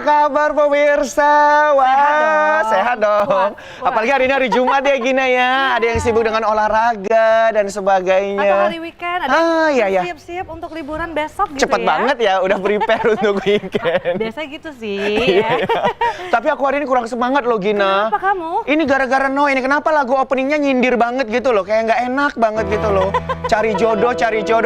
kabar pemirsa? Wah, sehat dong. Apalagi hari ini hari Jumat ya Gina ya. Ada yang sibuk dengan olahraga dan sebagainya. Atau hari weekend, ada yang siap-siap untuk liburan besok gitu. Cepet banget ya, udah prepare untuk weekend. Biasanya gitu sih. Ya. Tapi aku hari ini kurang semangat loh Gina. Kenapa kamu? Ini gara-gara Noe ini. Kenapa lagu openingnya nyindir banget gitu loh. Kayak nggak enak banget gitu loh. Cari jodoh.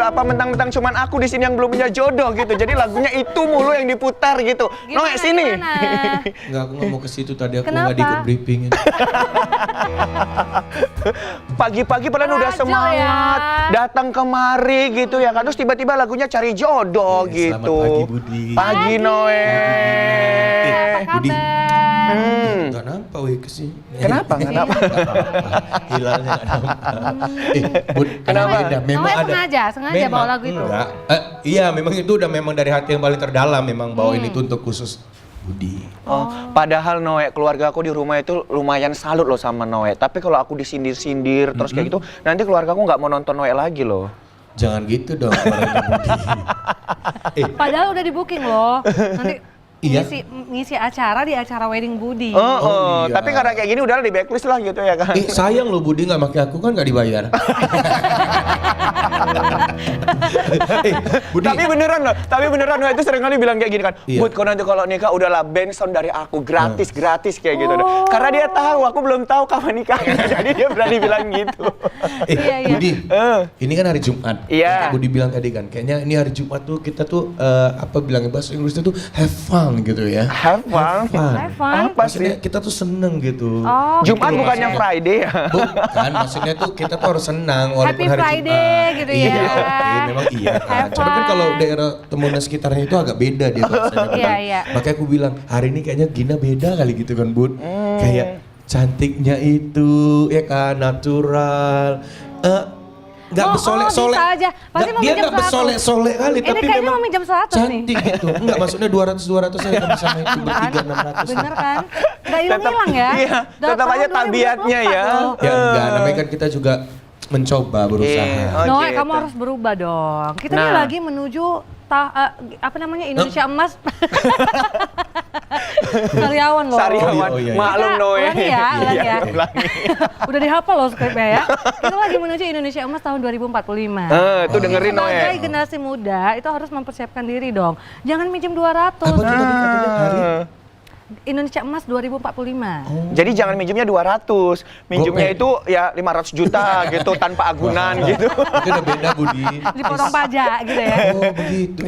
Apa mentang-mentang cuman aku di sini yang belum punya jodoh gitu. Jadi lagunya itu mulu yang diputar gitu. Noe sini. Enggak, aku nggak mau ke situ tadi, aku Kenapa? nggak diikut briefing. Pagi-pagi padahal udah semangat datang kemari gitu ya kan. Terus tiba-tiba lagunya cari jodoh gitu. Selamat pagi Budi. Pagi Noe. Apa Budi. kabar? Nggak nampak weh kesini. Kenapa? Nggak nampak? Hilalnya nggak nampak. Bud, Kenapa? memang Noe ada. sengaja bawa lagu itu. Enggak. Iya, memang itu udah memang dari hati yang paling terdalam, memang bawain itu untuk khusus Budi. Oh, padahal Noe, keluarga aku di rumah itu lumayan salut loh sama Noe. Tapi kalau aku disindir-sindir terus kayak gitu, nanti keluarga aku nggak mau nonton Noe lagi loh. Jangan gitu dong, keluarga Budi. Padahal udah di booking loh. Nanti Iya. ngisi acara di acara wedding Budi. Oh, iya. tapi karena kayak gini udah di backlist lah gitu ya kan. Sayang loh Budi nggak pakai aku kan nggak dibayar. Budi. Tapi beneran loh Noe itu seringkali bilang kayak gini kan. Iya. Bud, kau nanti kalau nikah udahlah band sound dari aku gratis kayak gitu. Karena dia tahu aku belum tahu kapan nikahnya. Jadi dia berani bilang gitu. Iya. Budi, ini kan hari Jumat. Iya. Budi bilang tadi kan, kayaknya ini hari Jumat tuh kita tuh apa bilangnya bahasa Inggrisnya tuh have fun gitu ya. Have fun. Have fun. Apa Maksudnya sih? kita tuh seneng gitu. Oh, Jumat gitu. bukannya Friday ya? Bukan, maksudnya tuh kita tuh harus senang walaupun Happy hari Friday Jumat. gitu Iya, ya. iya, memang iya kan. Have Cuma kan fun. kalau daerah temuan sekitarnya itu agak beda dia bahasanya. Iya, iya. Makanya aku bilang, hari ini kayaknya Gina beda kali gitu kan Bud. Kayak cantiknya itu ya kan, natural. Nggak bersolek-solek. bisa aja. Pasti mau Dia minjem nggak bersolek-solek kali, Ini tapi kayaknya memang mau minjem 100 nih. cantik gitu. Enggak, maksudnya 200 saya kan sama itu bertiga 600. Bener kan? Nggak hilang-hilang ya? Iya, tetap aja tabiatnya ya. Ya enggak, namanya kan kita juga mencoba berusaha. Iya. Oh, Noe, gitu. kamu harus berubah dong. Kita nih Nah. lagi menuju apa namanya Indonesia Emas. Sariawan loh. Sariawan, Oh, iya. maklum Kita Noe. ulangi ya, ulangi ya. Ulangi. Udah dihafal loh skripnya ya. Kita lagi menuju Indonesia Emas tahun 2045. Tuh dengerin Noe. Sebagai generasi muda itu harus mempersiapkan diri dong. Jangan minjem 200. Apa tuh tadi katanya hari? Indonesia Emas 2045. Jadi jangan minjemnya 200, minjemnya Gopay. itu ya 500 juta gitu tanpa agunan gitu. Itu udah beda Budi. Dipotong pajak gitu ya. Oh begitu.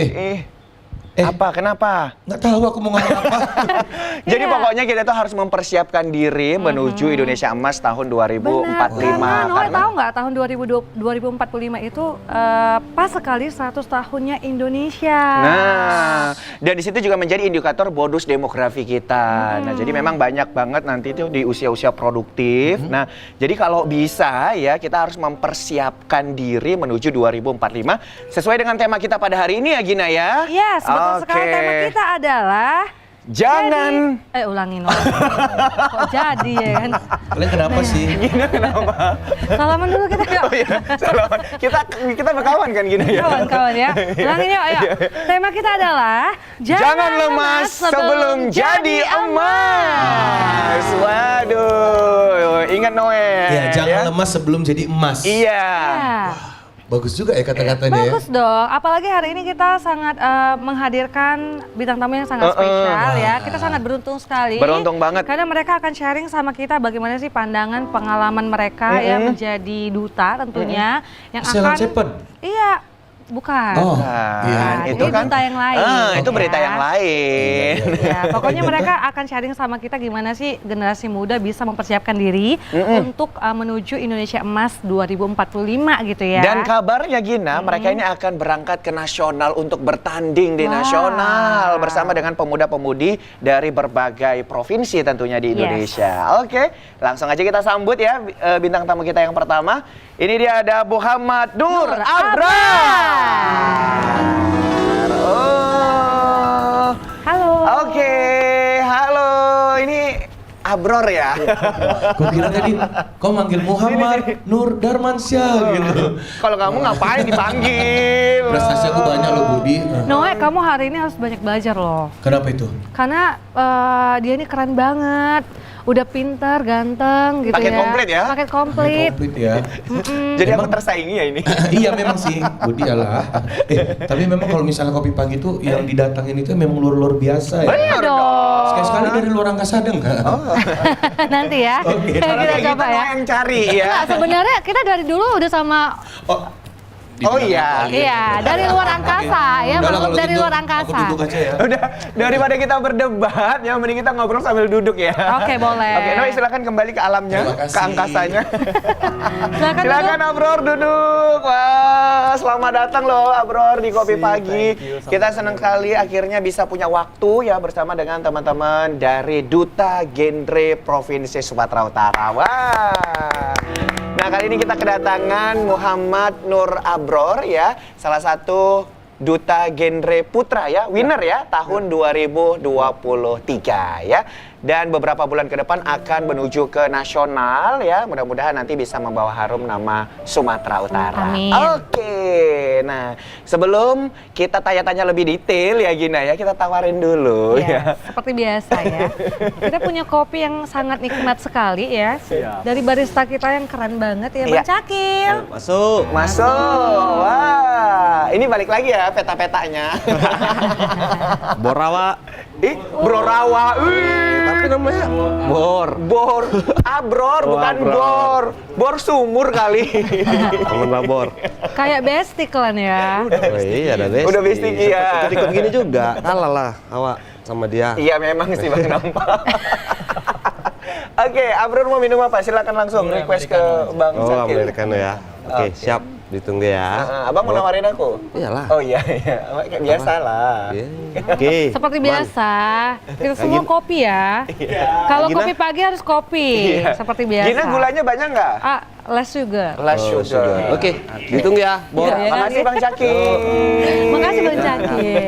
Apa? Kenapa? Nggak tahu aku mau ngomong apa. Jadi Iya. pokoknya kita tuh harus mempersiapkan diri menuju Indonesia Emas tahun 2045. Karena Noe tahu nggak tahun 2045 itu pas sekali 100 tahunnya Indonesia. Nah, dan di situ juga menjadi indikator bonus demografi kita. Nah, jadi memang banyak banget nanti itu di usia-usia produktif. Nah, jadi kalau bisa ya kita harus mempersiapkan diri menuju 2045 sesuai dengan tema kita pada hari ini ya Gina ya. Yes, betul sekali. Tema kita adalah Jangan ulangin Noe. Kok jadi ya kan? Kalian kenapa sih? Gina kenapa? Salaman dulu kita yuk. Oh iya, salaman. Kita berkawan kan Gina ya. Kawan-kawan ya. Ulangin yuk, ayo. Tema kita adalah Jangan lemas sebelum jadi emas. Waduh, ingat Noe. Ya, jangan lemas sebelum jadi emas. Iya. Ya. Bagus juga ya kata-katanya ya. Bagus dong, apalagi hari ini kita sangat menghadirkan bintang tamu yang sangat spesial ya. Kita sangat beruntung sekali. Beruntung banget. Karena mereka akan sharing sama kita bagaimana sih pandangan pengalaman mereka ya menjadi duta tentunya yang Sheila akan. Cepet? Iya, bukan. Oh, Nah, iya. itu Ini kan berita yang lain. itu Ya. berita yang lain. Ya, pokoknya mereka akan sharing sama kita gimana sih generasi muda bisa mempersiapkan diri untuk menuju Indonesia Emas 2045 gitu ya. Dan kabarnya Gina, mereka ini akan berangkat ke nasional untuk bertanding di Wow. nasional bersama dengan pemuda-pemudi dari berbagai provinsi tentunya di Indonesia. Oke, langsung aja kita sambut ya bintang tamu kita yang pertama. Ini dia ada Muhammad Nur Abrar. Oh. Halo. Oke, halo. Ini Abror ya. Gue kira tadi kau manggil Muhammad Nur Darmansyah gitu. Kalau kamu ngapain dipanggil? Prestasi aku banyak loh Budi. Noe, kamu kamu hari ini harus banyak belajar loh. Kenapa itu? Karena dia ini keren banget. Udah pintar, ganteng gitu Paket ya. komplit ya? Paket komplit. Komplit ya. Jadi aku tersaingi ya ini. Iya memang sih, Budi alah. Tapi memang kalau misalnya kopi pagi itu yang didatangin itu memang luar Iya biasa ya. Benar dong. Sekali-sekali dari luar angkasa ada nggak? Nanti ya. Oke. Kita Kalau kayak coba gitu ya. mau yang cari ya. Nah, sebenarnya kita dari dulu udah sama Oh iya. iya, dari luar angkasa ya, Udah lah, masuk kalau dari gitu, luar Aku angkasa. duduk aja ya. Udah, daripada kita berdebat, ya mending kita ngobrol sambil duduk ya. Oke, boleh. Oke, Noi silakan kembali ke alamnya, Terima kasih. ke angkasanya. Silakan Silakan duduk. Abror duduk. Wah, selamat datang loh Abror di Kopi Pagi. Kita senang sekali akhirnya bisa punya waktu ya bersama dengan teman-teman dari Duta Genre Provinsi Sumatera Utara. Wah. Nah, kali ini kita kedatangan Muhammad Nur Abror ya, salah satu Duta Genre Putra ya, winner ya tahun 2023 ya. Dan beberapa bulan ke depan akan menuju ke nasional ya. Mudah-mudahan nanti bisa membawa harum nama Sumatera Utara. Amin. Oke. Nah, sebelum kita tanya-tanya lebih detail ya Gina ya, kita tawarin dulu Ya, ya. seperti biasa ya. Kita punya kopi yang sangat nikmat sekali ya. Dari barista kita yang keren banget ya, Bang Iya. Cakil. Masuk. Masuk. Wah, ini balik lagi ya peta-petanya. Borawa. Ih, Bro Rawa. Wih. Tapi namanya Bor. Bor, Abror Oh, bukan Abror. bor. Bor sumur kali. Temen lah Bor. Kayak bestie kalian ya. Oh iya ada Besti. Udah Besti, iya. Ikut-ikut gini juga. Kalah lah awak sama dia. Iya memang sih Bang nampak. Oke, Abror mau minum apa? Silakan langsung request ke Bang Oh Cakil. Americano ya. Oke, siap. Ditunggu ya. Abang mau nawarin aku? Iyalah. Oh iya, iya. Kayak biasa lah. Iya. Oke. Seperti Man. biasa, kita semua Gina. kopi ya. Kalau Gina. kopi pagi harus kopi, Iya. seperti biasa. Gina gulanya banyak nggak? Ah, less sugar. Less Oh, sugar. sudah. Oke, ditunggu ya, Bor. Iya, Makasih Bang Cakil. Makasih Bang Cakil.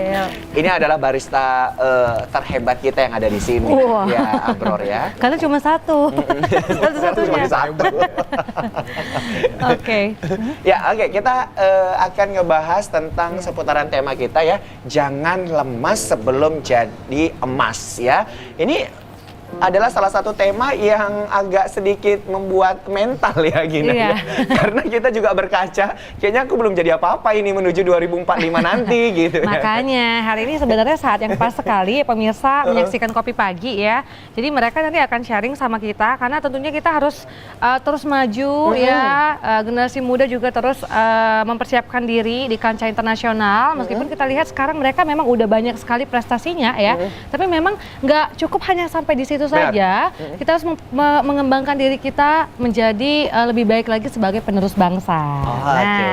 Ini adalah barista terhebat kita yang ada di sini. Wah. Ya, Abror ya. Karena cuma satu. Satu-satunya. Cuma satu. Oke. Ya, oke, kita akan ngebahas tentang seputaran tema kita ya. Jangan lemas sebelum jadi emas ya. Ini adalah salah satu tema yang agak sedikit membuat mental ya Gina Iya. ya. Karena kita juga berkaca, kayaknya aku belum jadi apa-apa ini menuju 2045 nanti gitu ya. Makanya hari ini sebenarnya saat yang pas sekali pemirsa menyaksikan Kopi Pagi ya. Jadi mereka nanti akan sharing sama kita karena tentunya kita harus terus maju ya. Generasi muda juga terus mempersiapkan diri di kancah internasional. Meskipun kita lihat sekarang mereka memang udah banyak sekali prestasinya ya. Tapi memang nggak cukup hanya sampai di situ Benar. saja. Kita harus mengembangkan diri kita menjadi lebih baik lagi sebagai penerus bangsa. Oke.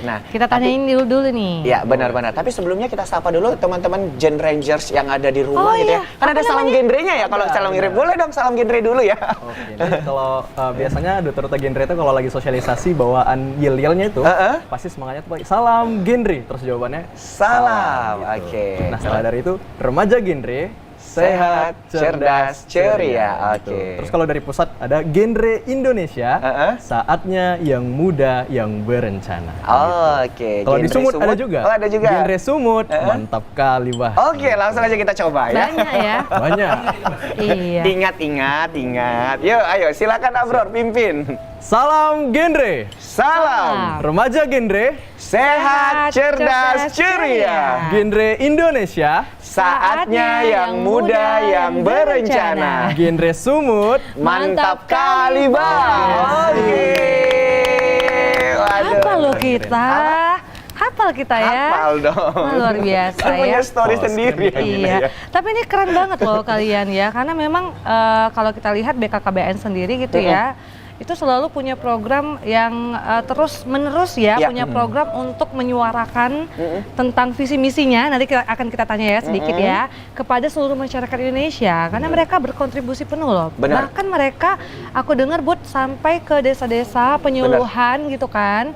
Nah, kita tanyain dulu nih. Ya benar-benar. Tapi sebelumnya kita sapa dulu teman-teman Gen Rangers yang ada di rumah Oh, gitu iya. ya. Kan ada Apa salam genrenya ya kalau salam genre. Boleh dong salam genre dulu ya. Oke, jadi kalau biasanya Duta Genre itu kalau lagi sosialisasi bawaan yel-yelnya itu pasti semangatnya tuh pakai salam genre, terus jawabannya Salam. gitu. Oke. Nah setelah dari itu remaja genre sehat, cerdas, ceria. Oke. Gitu. Terus kalau dari pusat ada genre Indonesia, saatnya yang muda yang berencana. Oke. Kalau di Genre Sumut ada juga. Oh, ada juga. Genre Sumut, mantap kali bah. Oke, langsung aja kita coba ya. Banyak ya. Banyak. Iya. Ingat. Yuk, ayo silakan Abror pimpin. Salam genre, Salam. remaja genre, Sehat, cerdas, ceria. genre Indonesia, Saatnya yang muda yang berencana. genre Sumut, Mantap kali, Bang. Oke. Waduh. Hafal loh kita. Hafal kita ya. Hafal dong. Wah, luar biasa Kan punya ya. story sendiri ya, Gina, Iya. ya. Tapi ini keren banget loh kalian ya. Karena memang kalau kita lihat BKKBN sendiri gitu ya. Itu selalu punya program yang terus menerus ya, Ya. punya program untuk menyuarakan tentang visi misinya. Nanti akan kita tanya ya sedikit ya kepada seluruh masyarakat Indonesia karena mereka berkontribusi penuh loh. Benar. Bahkan mereka aku dengar Bud sampai ke desa-desa penyuluhan gitu kan.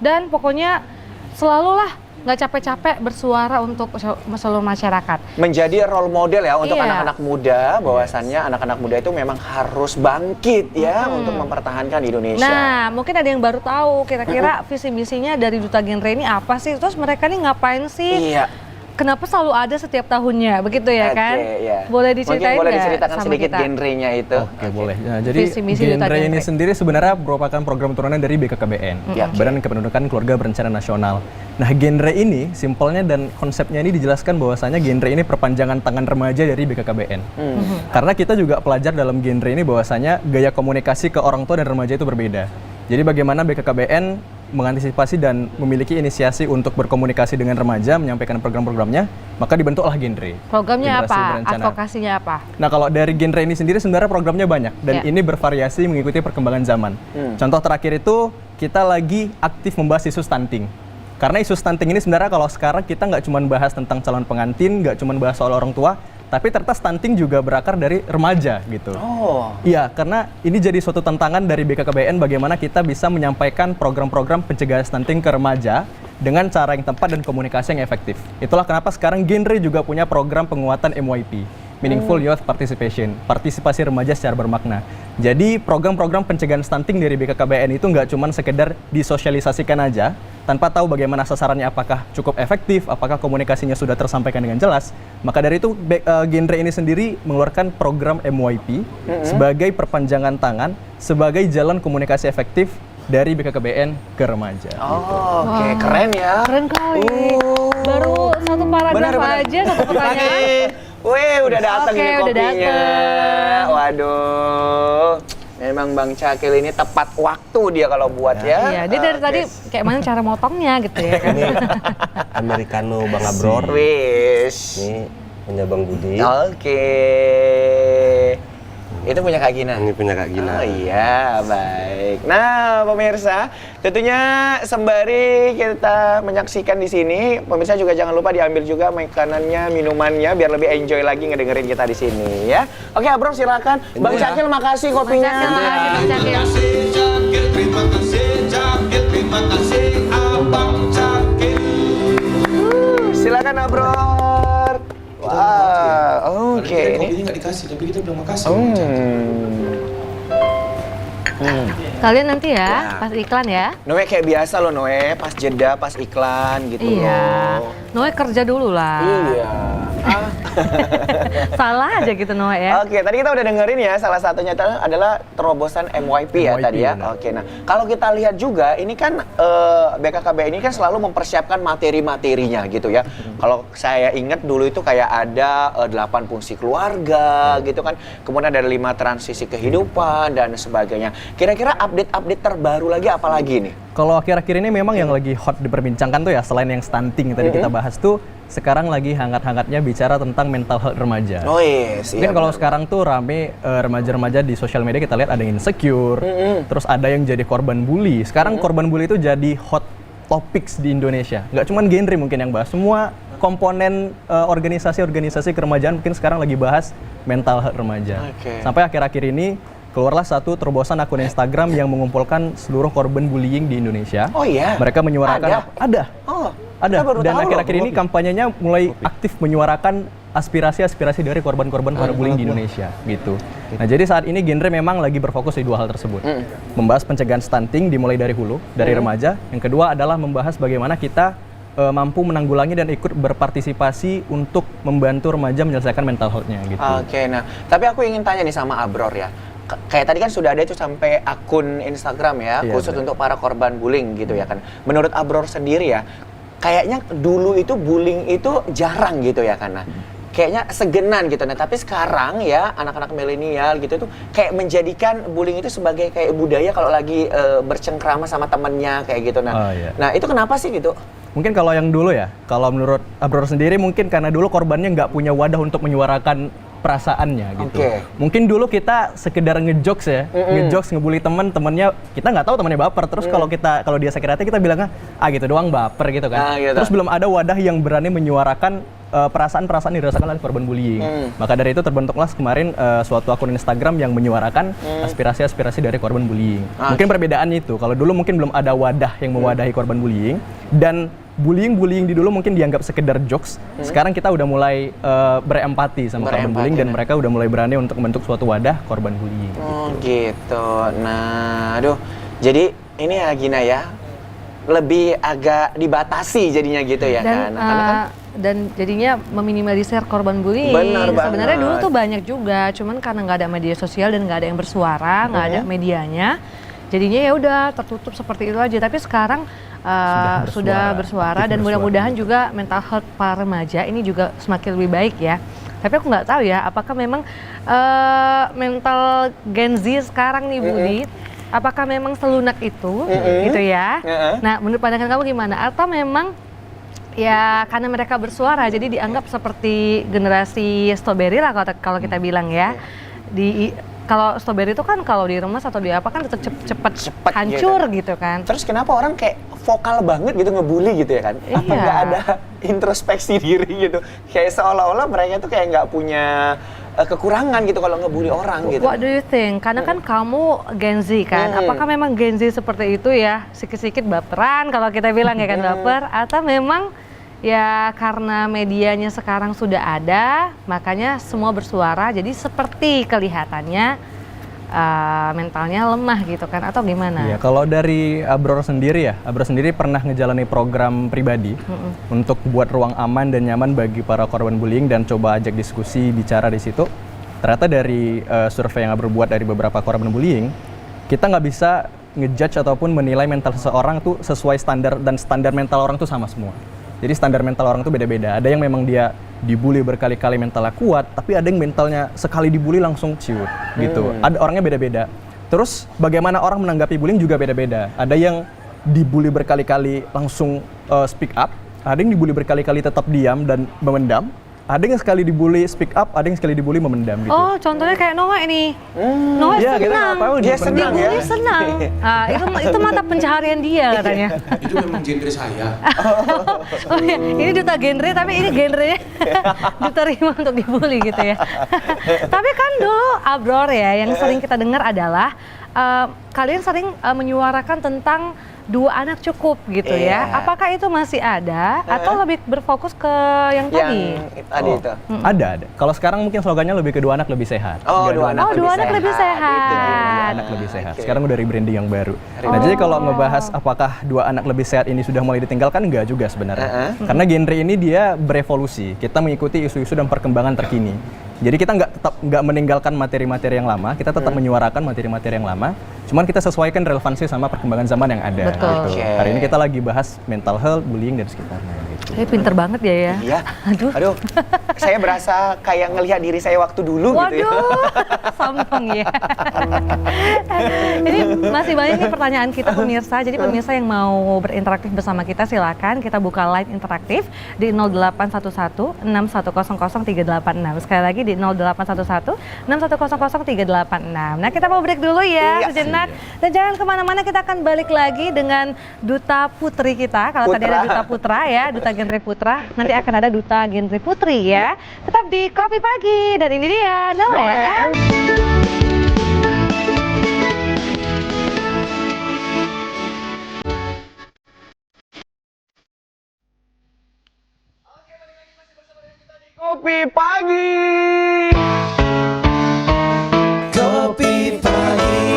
Dan pokoknya selalulah nggak capek-capek bersuara untuk seluruh masyarakat. Menjadi role model ya untuk Iya. anak-anak muda, bahwasannya anak-anak muda itu memang harus bangkit ya untuk mempertahankan Indonesia. Nah, mungkin ada yang baru tahu kira-kira visi misinya dari Duta Genre ini apa sih? Terus mereka nih ngapain sih? Iya. kenapa selalu ada setiap tahunnya, begitu ya kan? iya. Boleh diceritain Mungkin boleh nggak diceritakan sama sedikit kita? genrenya itu. Oke, boleh. Nah, jadi Visi misi Duta genre ini Genre. sendiri sebenarnya merupakan program turunan dari BKKBN, Ya, oke. Badan Kependudukan Keluarga Berencana Nasional. Nah, genre ini simpelnya dan konsepnya ini dijelaskan bahwasanya genre ini perpanjangan tangan remaja dari BKKBN. Karena kita juga pelajar dalam genre ini bahwasanya gaya komunikasi ke orang tua dan remaja itu berbeda. Jadi bagaimana BKKBN mengantisipasi dan memiliki inisiasi untuk berkomunikasi dengan remaja, menyampaikan program-programnya, maka dibentuklah genre. Programnya Generasi apa? Berencana. Advokasinya apa? Nah, kalau dari genre ini sendiri sebenarnya programnya banyak dan Ya. ini bervariasi mengikuti perkembangan zaman. Contoh terakhir itu kita lagi aktif membahas isu stunting. Karena isu stunting ini sebenarnya kalau sekarang kita nggak cuma bahas tentang calon pengantin, nggak cuma bahas soal orang tua, tapi ternyata stunting juga berakar dari remaja gitu. Oh. Iya, karena ini jadi suatu tantangan dari BKKBN bagaimana kita bisa menyampaikan program-program pencegahan stunting ke remaja dengan cara yang tepat dan komunikasi yang efektif. Itulah kenapa sekarang genre juga punya program penguatan MYP, Meaningful Youth Participation, partisipasi remaja secara bermakna. Jadi program-program pencegahan stunting dari BKKBN itu nggak cuma sekedar disosialisasikan aja, tanpa tahu bagaimana sasarannya apakah cukup efektif, apakah komunikasinya sudah tersampaikan dengan jelas. Maka dari itu genre ini sendiri mengeluarkan program MYP sebagai perpanjangan tangan, sebagai jalan komunikasi efektif dari BKKBN ke remaja. Oh, oke, keren ya. Keren kali. Baru satu paragraf aja, satu pertanyaan. Wih, udah datang Oke, ini udah kopinya. dateng. Waduh. Memang Bang Cakil ini tepat waktu dia kalau buat ya. Iya, dia dari Oke. tadi kayak mana cara motongnya gitu ya kan. Ini Americano Bang Abror. Wis. Ini punya Bang Budi. Oke. Itu punya Kak Gina. Ini punya Kak Gina. Oh iya, baik. Nah, pemirsa, tentunya sembari kita menyaksikan di sini, pemirsa juga jangan lupa diambil juga makanannya, minumannya, biar lebih enjoy lagi ngedengerin kita di sini ya. Oke, Abro silakan. Bang ya. Cakil makasih kopinya. Bang Cakil, Bang Cakil. Silakan Abror. Wah, oke. Ini. Kopinya nggak dikasih, tapi kita bilang makasih. Kalian nanti ya, pas iklan ya. Noe kayak biasa loh Noe, pas jeda, pas iklan gitu Iya. loh. Noe kerja dulu lah. Iya. Salah aja gitu Noe ya. Oke, tadi kita udah dengerin ya, salah satunya itu adalah terobosan MYP ya MYP, tadi ya. benar. Oke, nah kalau kita lihat juga ini kan BKKB ini kan selalu mempersiapkan materi-materinya gitu ya. Kalau saya ingat dulu itu kayak ada 8 fungsi keluarga gitu kan. Kemudian ada 5 transisi kehidupan dan sebagainya. Kira-kira update-update terbaru lagi apa lagi nih? Kalau akhir-akhir ini memang yang lagi hot diperbincangkan tuh ya, selain yang stunting tadi kita bahas tuh, sekarang lagi hangat-hangatnya bicara tentang mental health remaja. Oh yes, Mungkin kalau sekarang tuh rame remaja-remaja di sosial media kita lihat ada yang insecure, terus ada yang jadi korban bully. Sekarang korban bully itu jadi hot topics di Indonesia. Nggak cuma genre mungkin yang bahas, semua komponen organisasi-organisasi keremajaan mungkin sekarang lagi bahas mental health remaja. Oke. Sampai akhir-akhir ini keluarlah satu terobosan akun Instagram yang mengumpulkan seluruh korban bullying di Indonesia. Oh iya? Mereka menyuarakan Ada? Oh, ada. saya baru Dan tahu akhir-akhir loh. ini kampanyenya mulai aktif menyuarakan aspirasi-aspirasi dari korban-korban cyberbullying di Indonesia gitu. Nah, jadi saat ini genre memang lagi berfokus di 2 hal tersebut. Membahas pencegahan stunting dimulai dari hulu, dari remaja. Yang kedua adalah membahas bagaimana kita mampu menanggulangi dan ikut berpartisipasi untuk membantu remaja menyelesaikan mental health-nya gitu. Oke, nah tapi aku ingin tanya nih sama Abror ya. Kayak tadi kan sudah ada itu sampai akun Instagram ya, Iya, khusus benar. untuk para korban bullying gitu ya kan. Menurut Abror sendiri ya, kayaknya dulu itu bullying itu jarang gitu ya kan. Nah, kayaknya segenan gitu. Nah, tapi sekarang ya anak-anak milenial gitu tuh kayak menjadikan bullying itu sebagai kayak budaya kalau lagi bercengkrama sama temennya kayak gitu. Nah, Oh, iya. nah itu kenapa sih gitu? Mungkin kalau yang dulu ya, kalau menurut Abror sendiri mungkin karena dulu korbannya nggak punya wadah untuk menyuarakan perasaannya gitu. Oke. Mungkin dulu kita sekedar ngejokes ya, ngejokes ngebully temennya, kita nggak tahu temannya baper. Terus kalau dia sakit hati kita bilangnya gitu doang baper gitu kan. Gitu. Terus belum ada wadah yang berani menyuarakan perasaan-perasaan dirasakan oleh korban bullying. Maka dari itu terbentuklah kemarin suatu akun Instagram yang menyuarakan aspirasi-aspirasi dari korban bullying. Mungkin perbedaannya itu, kalau dulu mungkin belum ada wadah yang mewadahi korban bullying, dan bullying di dulu mungkin dianggap sekedar jokes. Sekarang kita udah mulai berempati sama korban bullying dan mereka udah mulai berani untuk membentuk suatu wadah korban bullying. Oh gitu. Nah, aduh. Jadi ini ya Gina ya. lebih agak dibatasi jadinya gitu ya dan kan. Karena kan dan jadinya meminimalisir korban bullying. Benar Sebenarnya banget. dulu tuh banyak juga, cuman karena nggak ada media sosial dan nggak ada yang bersuara, nggak ada medianya, jadinya ya udah tertutup seperti itu aja. Tapi sekarang sudah bersuara dan mudah-mudahan juga mental health para remaja ini juga semakin lebih baik ya. Tapi aku nggak tahu ya, apakah memang mental Gen Z sekarang nih Budi, apakah memang selunak itu, gitu ya? Nah, menurut pandangan kamu gimana? Atau memang ya karena mereka bersuara, jadi dianggap seperti generasi strawberry lah kalau kita bilang ya. Kalau strawberry itu kan kalau diremas atau di apa kan tetap cepet hancur gitu kan. terus kenapa orang kayak vokal banget gitu ngebully gitu ya kan? Apa Iya. nggak ada introspeksi diri gitu? Kayak seolah-olah mereka tuh kayak nggak punya kekurangan gitu kalau ngebully orang gitu. What do you think? Karena kan kamu Gen Z kan, apakah memang Gen Z seperti itu ya, sikit-sikit baperan kalau kita bilang ya kan baper, atau memang ya karena medianya sekarang sudah ada, makanya semua bersuara, jadi seperti kelihatannya mentalnya lemah gitu kan, atau gimana? Iya, kalau dari Abror sendiri ya, Abror sendiri pernah ngejalani program pribadi untuk buat ruang aman dan nyaman bagi para korban bullying dan coba ajak diskusi, bicara di situ. Ternyata dari survei yang Abror buat dari beberapa korban bullying, kita nggak bisa ngejudge ataupun menilai mental seseorang tuh sesuai standar, dan standar mental orang tuh sama semua. Jadi standar mental orang tuh beda-beda. Ada yang memang dia dibully berkali-kali mentalnya kuat, tapi ada yang mentalnya sekali dibully langsung ciut gitu. Ada orangnya beda-beda. Terus bagaimana orang menanggapi bullying juga beda-beda. Ada yang dibully berkali-kali langsung speak up, ada yang dibully berkali-kali tetap diam dan memendam. Ada yang sekali dibully speak up, ada yang sekali dibully memendam gitu. Oh, contohnya kayak Noah ini. Noah Iya, kita senang. nggak tahu Dia senang ya. Dibully senang. Itu mata pencaharian dia katanya. Itu memang genre saya. Oh iya, ini duta genre tapi ini genrenya diterima untuk dibully gitu ya. Tapi kan dulu Abror ya, yang sering kita dengar adalah kalian sering menyuarakan tentang 2 anak cukup gitu ya. Iya. Apakah itu masih ada atau lebih berfokus ke yang tadi? Tadi itu. Ada. Kalau sekarang mungkin slogannya lebih ke 2 anak lebih sehat. Oh, Nggak 2 anak, Oh, 2 anak lebih sehat. Itu dia. 2 anak lebih sehat. Oke. Sekarang udah rebranding yang baru. Nah, jadi kalau ngebahas apakah 2 anak lebih sehat ini sudah mulai ditinggalkan, enggak juga sebenarnya. Karena genre ini dia berevolusi. Kita mengikuti isu-isu dan perkembangan terkini. Jadi kita nggak meninggalkan materi-materi yang lama, kita tetap menyuarakan materi-materi yang lama. Cuman kita sesuaikan relevansi sama perkembangan zaman yang ada. Betul. Gitu. Oke. Hari ini kita lagi bahas mental health, bullying dan sekitarnya. Gitu. Pinter banget ya ya. Iya. Aduh. Saya berasa kayak ngelihat diri saya waktu dulu gitu ya. Waduh, sombong ya. Ini masih banyak nih pertanyaan kita pemirsa. Jadi pemirsa yang mau berinteraktif bersama kita silakan kita buka line interaktif di 0811 6100 386. Sekali lagi di 0811 6100 386. Nah, kita mau break dulu ya Iya. sejenak. Dan jangan kemana-mana, kita akan balik lagi dengan Duta Putri kita. Kalau tadi ada Duta Putra ya, Duta Genre Putra, nanti akan ada Duta Genre Putri ya. Tetap di Kopi Pagi, dan ini dia Noel. Kopi pagi. Kopi pagi.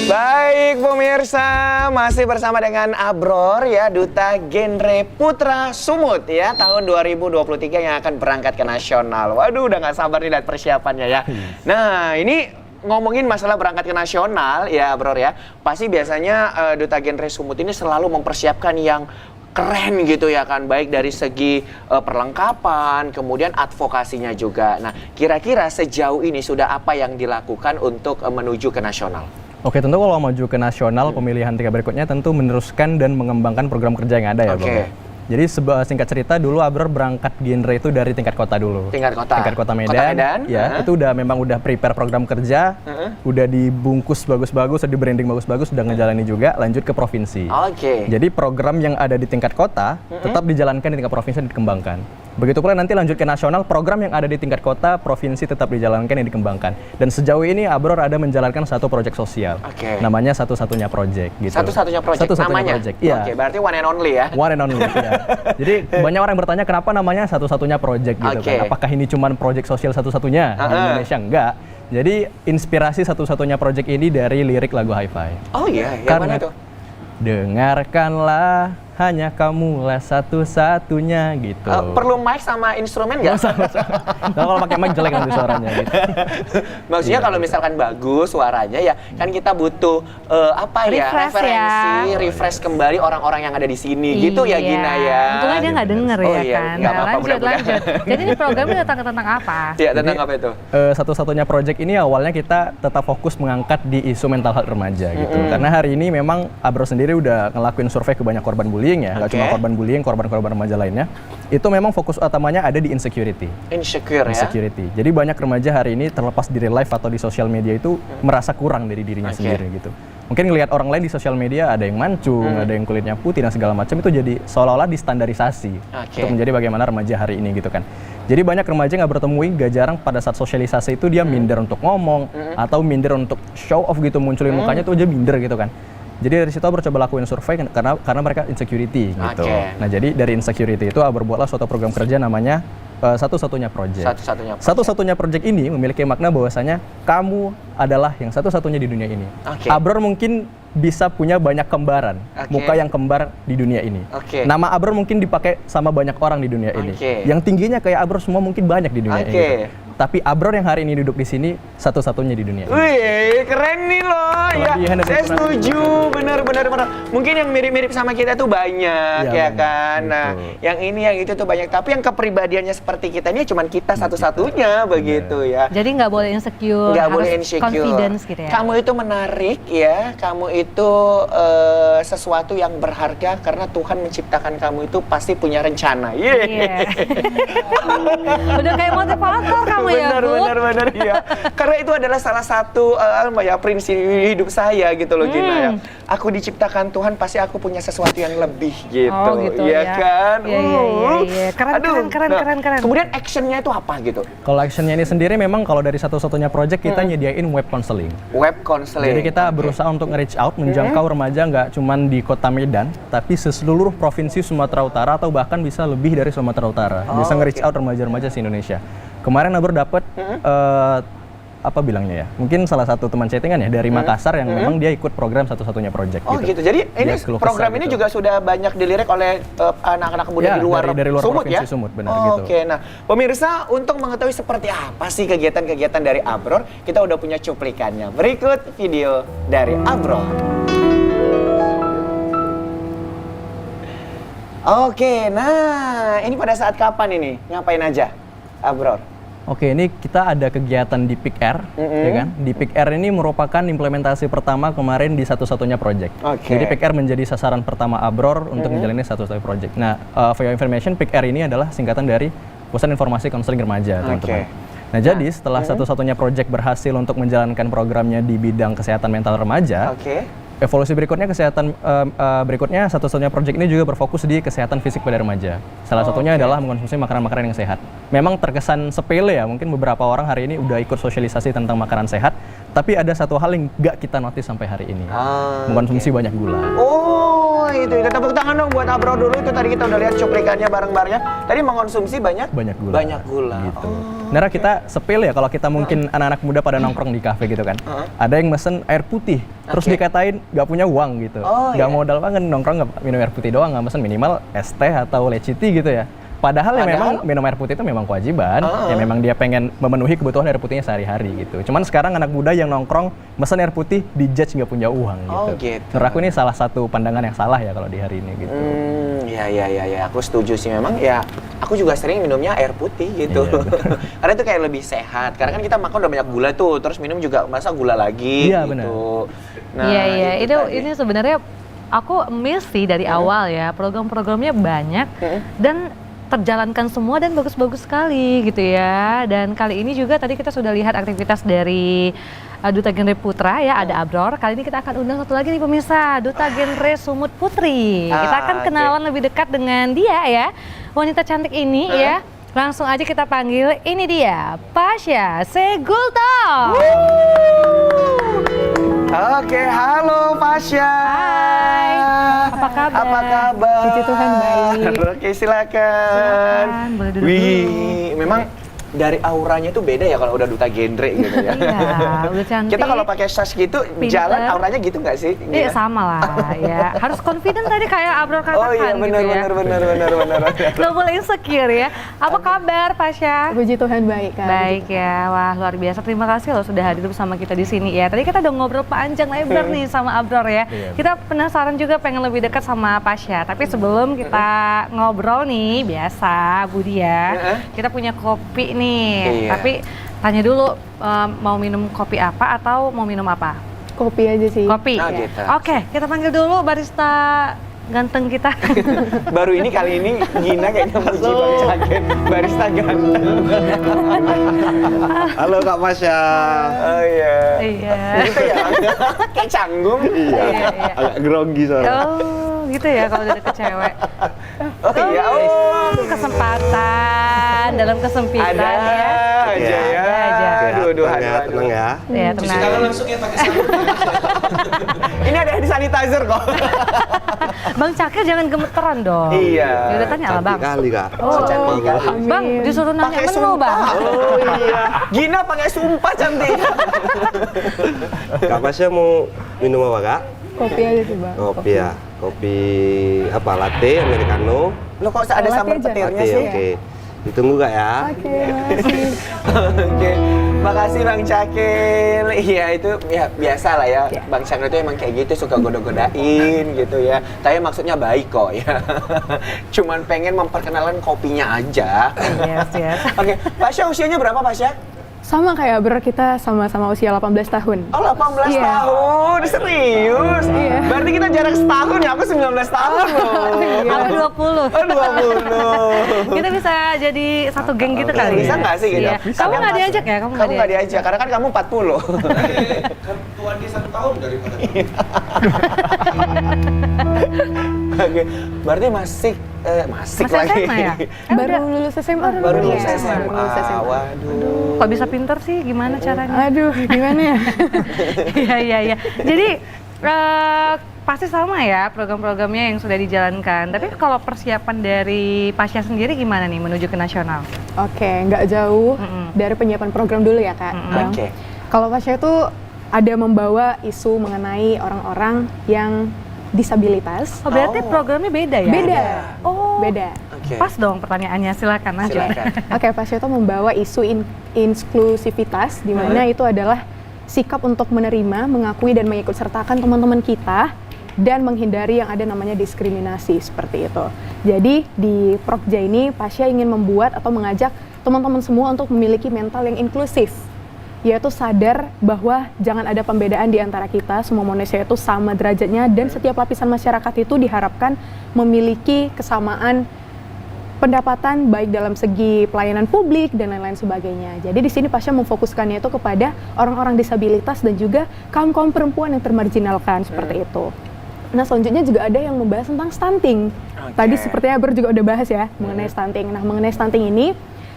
Baik pemirsa, masih bersama dengan Abror ya, Duta Genre Putra Sumut ya, tahun 2023 yang akan berangkat ke nasional. Waduh, udah nggak sabar nih lihat persiapannya ya. Nah, ini ngomongin masalah berangkat ke nasional ya Abror ya, pasti biasanya Duta Genre Sumut ini selalu mempersiapkan yang keren gitu ya kan, baik dari segi perlengkapan, kemudian advokasinya juga. Nah, kira-kira sejauh ini sudah apa yang dilakukan untuk menuju ke nasional? Oke, tentu kalau maju ke nasional, pemilihan tingkat berikutnya tentu meneruskan dan mengembangkan program kerja yang ada ya, Oke. Bang. ya. Jadi singkat cerita dulu Abror berangkat genre itu dari tingkat kota dulu. Tingkat kota? Tingkat kota Medan. Kota Medan? Ya, itu memang udah prepare program kerja, udah dibungkus bagus-bagus, udah di branding bagus-bagus, udah ngejalani juga, lanjut ke provinsi. Oke. Jadi program yang ada di tingkat kota tetap dijalankan di tingkat provinsi dan dikembangkan. Begitu pula nanti lanjut ke nasional, program yang ada di tingkat kota, provinsi tetap dijalankan dan dikembangkan. Dan sejauh ini Abror ada menjalankan satu proyek sosial. Oke. Namanya Satu-Satunya Project gitu. Satu-satunya project Satu-satunya namanya? project. Iya. Oke, berarti one and only ya? One and only. Ya. Jadi banyak orang bertanya kenapa namanya Satu-Satunya Project gitu Oke. kan. Apakah ini cuma project sosial satu-satunya di Indonesia? Enggak. Jadi inspirasi Satu-Satunya Project ini dari lirik lagu Hi-Fi. Oh iya, yang Karena mana tuh? dengarkanlah hanya kamulah satu-satunya gitu. Perlu mic sama instrumen nggak? Nah, kalau pakai mic jelek nanti suaranya gitu. Maksudnya kalau misalkan bagus suaranya ya kan kita butuh Refresh ya. refresh kembali orang-orang yang ada di sini gitu ya Gina ya. Untungnya dia nggak denger Oh ya iya, kan. nggak apa-apa, lanjut. mudah-mudahan. Jadi ini programnya tentang apa? Ya, tentang apa itu? Satu-satunya project ini awalnya kita tetap fokus mengangkat di isu mental health remaja gitu. Karena hari ini memang Abro sendiri udah ngelakuin survei ke banyak korban bullying ya, nggak cuma korban bullying, korban-korban remaja lainnya. Itu memang fokus utamanya ada di insecurity. Insecure ya. Insecurity. Jadi banyak remaja hari ini terlepas di real life atau di sosial media itu merasa kurang dari dirinya sendiri gitu. Mungkin ngelihat orang lain di sosial media ada yang mancung, ada yang kulitnya putih dan segala macam, itu jadi seolah-olah distandarisasi untuk menjadi bagaimana remaja hari ini gitu kan. Jadi banyak remaja nggak bertemu, nggak jarang pada saat sosialisasi itu dia minder untuk ngomong atau minder untuk show off gitu, munculin mukanya tuh aja minder gitu kan. Jadi dari situ Abro coba lakuin survei karena mereka insecurity gitu. Nah jadi dari insecurity itu Abro buatlah suatu program kerja namanya Satu-Satunya Project. Satu-Satunya Project ini memiliki makna bahwasanya kamu adalah yang satu-satunya di dunia ini. Abror mungkin bisa punya banyak kembaran, muka yang kembar di dunia ini. Nama Abror mungkin dipakai sama banyak orang di dunia ini. Yang tingginya kayak Abror semua mungkin banyak di dunia ini. Tapi Abror yang hari ini duduk di sini satu-satunya di dunia ini. Wih, keren nih loh. Ya, saya setuju. Bener. Mungkin yang mirip-mirip sama kita tuh banyak ya kan. Nah, yang ini yang itu tuh banyak. Tapi yang kepribadiannya seperti kita ini cuman kita satu-satunya begitu ya. Jadi nggak boleh insecure, nggak harus boleh insecure. confidence gitu ya. Kamu itu menarik ya. Kamu itu sesuatu yang berharga karena Tuhan menciptakan kamu itu pasti punya rencana. Udah kayak motivator kamu ya, Bu. Benar ya. Karena itu adalah salah satu prinsip hidup saya gitu loh Gina ya. Aku diciptakan Tuhan, pasti aku punya sesuatu yang lebih gitu. Oh gitu ya. Kan? Iya. Keren. Kemudian actionnya itu apa gitu? Kalau actionnya ini sendiri memang kalau dari Satu-Satunya Project kita nyediain web counseling. Web counseling. Jadi kita berusaha untuk nge-reach out, menjangkau remaja nggak cuma di kota Medan, tapi seluruh provinsi Sumatera Utara atau bahkan bisa lebih dari Sumatera Utara. Bisa nge-reach out remaja-remaja se-Indonesia. Kemarin Abro dapat apa bilangnya ya? Mungkin salah satu teman chattingan ya dari Makassar yang memang dia ikut program Satu-Satunya Project gitu. Jadi ini program ini juga sudah banyak dilirik oleh anak-anak muda di luar Sumut provinsi ya? Sumut, benar gitu. Oke, nah pemirsa untuk mengetahui seperti apa sih kegiatan-kegiatan dari Abror, kita udah punya cuplikannya. Berikut video dari Abror. Oke, nah ini pada saat kapan ini? Ngapain aja, Abror? Oke, ini kita ada kegiatan di Peak Air, ya kan? Di Peak Air ini merupakan implementasi pertama kemarin di Satu-Satunya Project. Jadi Peak Air menjadi sasaran pertama Abror untuk menjalani Satu-Satunya Project. Nah, for your information, Peak Air ini adalah singkatan dari Pusat Informasi Konseling Remaja, teman-teman. Nah, jadi setelah Satu-Satunya Project berhasil untuk menjalankan programnya di bidang kesehatan mental remaja, evolusi berikutnya berikutnya Satu-Satunya Project ini juga berfokus di kesehatan fisik pada remaja. Salah satunya adalah mengkonsumsi makanan-makanan yang sehat. Memang terkesan sepele ya, mungkin beberapa orang hari ini udah ikut sosialisasi tentang makanan sehat, tapi ada satu hal yang nggak kita notice sampai hari ini, mengkonsumsi banyak gula. Oh, itu tepuk tangan dong buat Abror dulu. Itu tadi kita udah lihat cuplikannya bareng-barengnya. Tadi mengkonsumsi banyak gula. Gitu. Nah, kita sepele ya kalau kita mungkin anak-anak muda pada nongkrong di kafe gitu kan. Ada yang mesen air putih, terus dikatain nggak punya uang gitu, nggak modal banget nongkrong, nggak minum air putih doang, nggak mesen minimal es teh atau leciti gitu ya. Padahal ya memang minum air putih itu memang kewajiban, ya memang dia pengen memenuhi kebutuhan air putihnya sehari-hari gitu. Cuman sekarang anak muda yang nongkrong mesen air putih dijudge nggak punya uang gitu. Menurut aku ini salah satu pandangan yang salah ya kalau di hari ini gitu. Ya, aku setuju sih memang ya. Aku juga sering minumnya air putih gitu. Karena itu kayak lebih sehat. Karena kan kita makan udah banyak gula tuh, terus minum juga masa gula lagi gitu. Benar. Nah, ini sebenarnya aku miss sih dari awal ya. Program-programnya banyak dan terjalankan semua dan bagus-bagus sekali gitu ya. Dan kali ini juga tadi kita sudah lihat aktivitas dari Duta Genre Putra ya, ada Abror. Kali ini kita akan undang satu lagi nih pemirsa, Duta Genre Sumut Putri. Kita akan kenalan lebih dekat dengan dia ya, wanita cantik ini ya. Langsung aja kita panggil, ini dia Pasha Segulto. Oke, halo Pasha. Hai, apa kabar? Puji Tuhan baik. Oke, silakan. Boleh duduk dulu. Memang dari auranya tuh beda ya kalau udah duta genre gitu ya. Iya, udah cantik. Kita kalau pakai sash gitu, Pinter. jalan auranya gitu nggak sih? Iya sama lah ya. Harus confident tadi kayak Abror katakan Oh iya, gitu ya. benar. Gak boleh insecure ya. Apa kabar Pasha? Puji Tuhan baik kan. Baik ya, wah luar biasa. Terima kasih loh sudah hadir bersama kita di sini ya. Tadi kita udah ngobrol panjang lebar nih sama Abror ya. Kita penasaran juga pengen lebih dekat sama Pasha. Tapi sebelum kita ngobrol nih, biasa Budi ya, kita punya kopi nih. Iya. Tapi tanya dulu mau minum kopi apa atau mau minum apa? Kopi aja sih. Kopi. Oh, gitu. Oke, kita panggil dulu barista ganteng kita. Baru ini kali ini Gina kayaknya muji Bang Caket, barista ganteng. Halo Kak Masya. Oh iya. Iya. Gitu ya, kayak canggung. Iya, iya. Agak grogi soalnya. Oh, gitu ya kalau udah deket cewek. Oh iya, oh. Kesempatan dalam kesempitan Ada ya. aja ya. Ada aja. Aduh, Tenang ya. Ya, Cuci tenang. tangan langsung ya pakai sabun. Ini ada hand sanitizer kok. Bang Cakil jangan gemeteran dong. Iya. Ya udah tanya lah Bang. Cantik kali Kak. Oh, cantik kali. Bang disuruh nanya Pakai menu sumpah. Bang. Oh iya. Gina pakai sumpah cantik. Kak Masya mau minum apa Kak? Kopi aja sih bang. Kopi ya. Kopi apa? Latte, americano. Lo kok ada Latte sambal aja. petirnya Latte, sih? oke. Ditunggu Kak ya. Oke, makasih. Oke, makasih Bang Cakil. Iya itu ya biasa lah ya. Bang Cakil itu emang kayak gitu suka goda-godain gitu ya. Tapi maksudnya baik kok ya. Cuman pengen memperkenalkan kopinya aja. Yes, yes. Oke, Pasha usianya berapa Pasha? Sama kayak Abror, kita sama-sama usia 18 tahun. Oh 18 Iya. tahun, serius? Iya. Berarti kita jarak setahun ya, aku 19 tahun loh. Aku 20. Oh 20. Kita bisa jadi satu geng gitu kali. Bisa nggak sih gitu? Iya. Kamu nggak diajak ya? Kamu nggak diajak, karena kan kamu 40. Kan tuan dia 1 tahun daripada Oke, berarti masih Masih lagi. SMA ya? Baru lulus SMA. Baru Iya, lulus baru SMA. lulus SMA. Waduh. Kok bisa pinter sih? Gimana caranya? Aduh, gimana ya? Iya. Jadi pasti sama ya program-programnya yang sudah dijalankan. Tapi kalau persiapan dari Pasha sendiri gimana nih menuju ke nasional? Oke, nggak jauh Mm-mm. dari penyiapan program dulu ya Kak, Bang. Oke. Kalau Pasha itu ada membawa isu mengenai orang-orang yang disabilitas. Oh berarti programnya beda ya? Beda. Oh Beda. Oke. Pas dong pertanyaannya, silakan aja. Silakan. Oke, Pasha itu membawa isu inklusivitas, di mana itu adalah sikap untuk menerima, mengakui dan mengikut sertakan teman-teman kita dan menghindari yang ada namanya diskriminasi seperti itu. Jadi di Prokja ini Pasha ingin membuat atau mengajak teman-teman semua untuk memiliki mental yang inklusif, yaitu sadar bahwa jangan ada pembedaan di antara kita, semua manusia itu sama derajatnya dan setiap lapisan masyarakat itu diharapkan memiliki kesamaan pendapatan baik dalam segi pelayanan publik dan lain-lain sebagainya. Jadi di sini Pasha memfokuskannya itu kepada orang-orang disabilitas dan juga kaum-kaum perempuan yang termarginalkan seperti itu. Nah selanjutnya juga ada yang membahas tentang stunting. Oke. Tadi sepertinya Abror juga udah bahas ya mengenai stunting. Nah mengenai stunting ini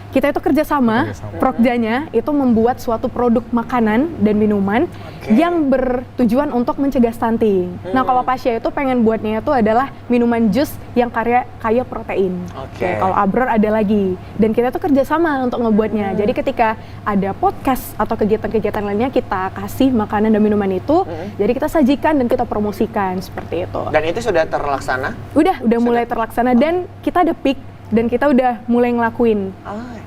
kita itu kerjasama, Prokjanya itu membuat suatu produk makanan dan minuman yang bertujuan untuk mencegah stunting. Nah kalau Pasha itu pengen buatnya itu adalah minuman jus yang kaya protein. Oke. Kalau Abror ada lagi. Dan kita tuh kerjasama untuk ngebuatnya. Jadi ketika ada podcast atau kegiatan-kegiatan lainnya kita kasih makanan dan minuman itu, jadi kita sajikan dan kita promosikan seperti itu. Dan itu sudah terlaksana? Udah mulai terlaksana dan kita ada peak dan kita udah mulai ngelakuin.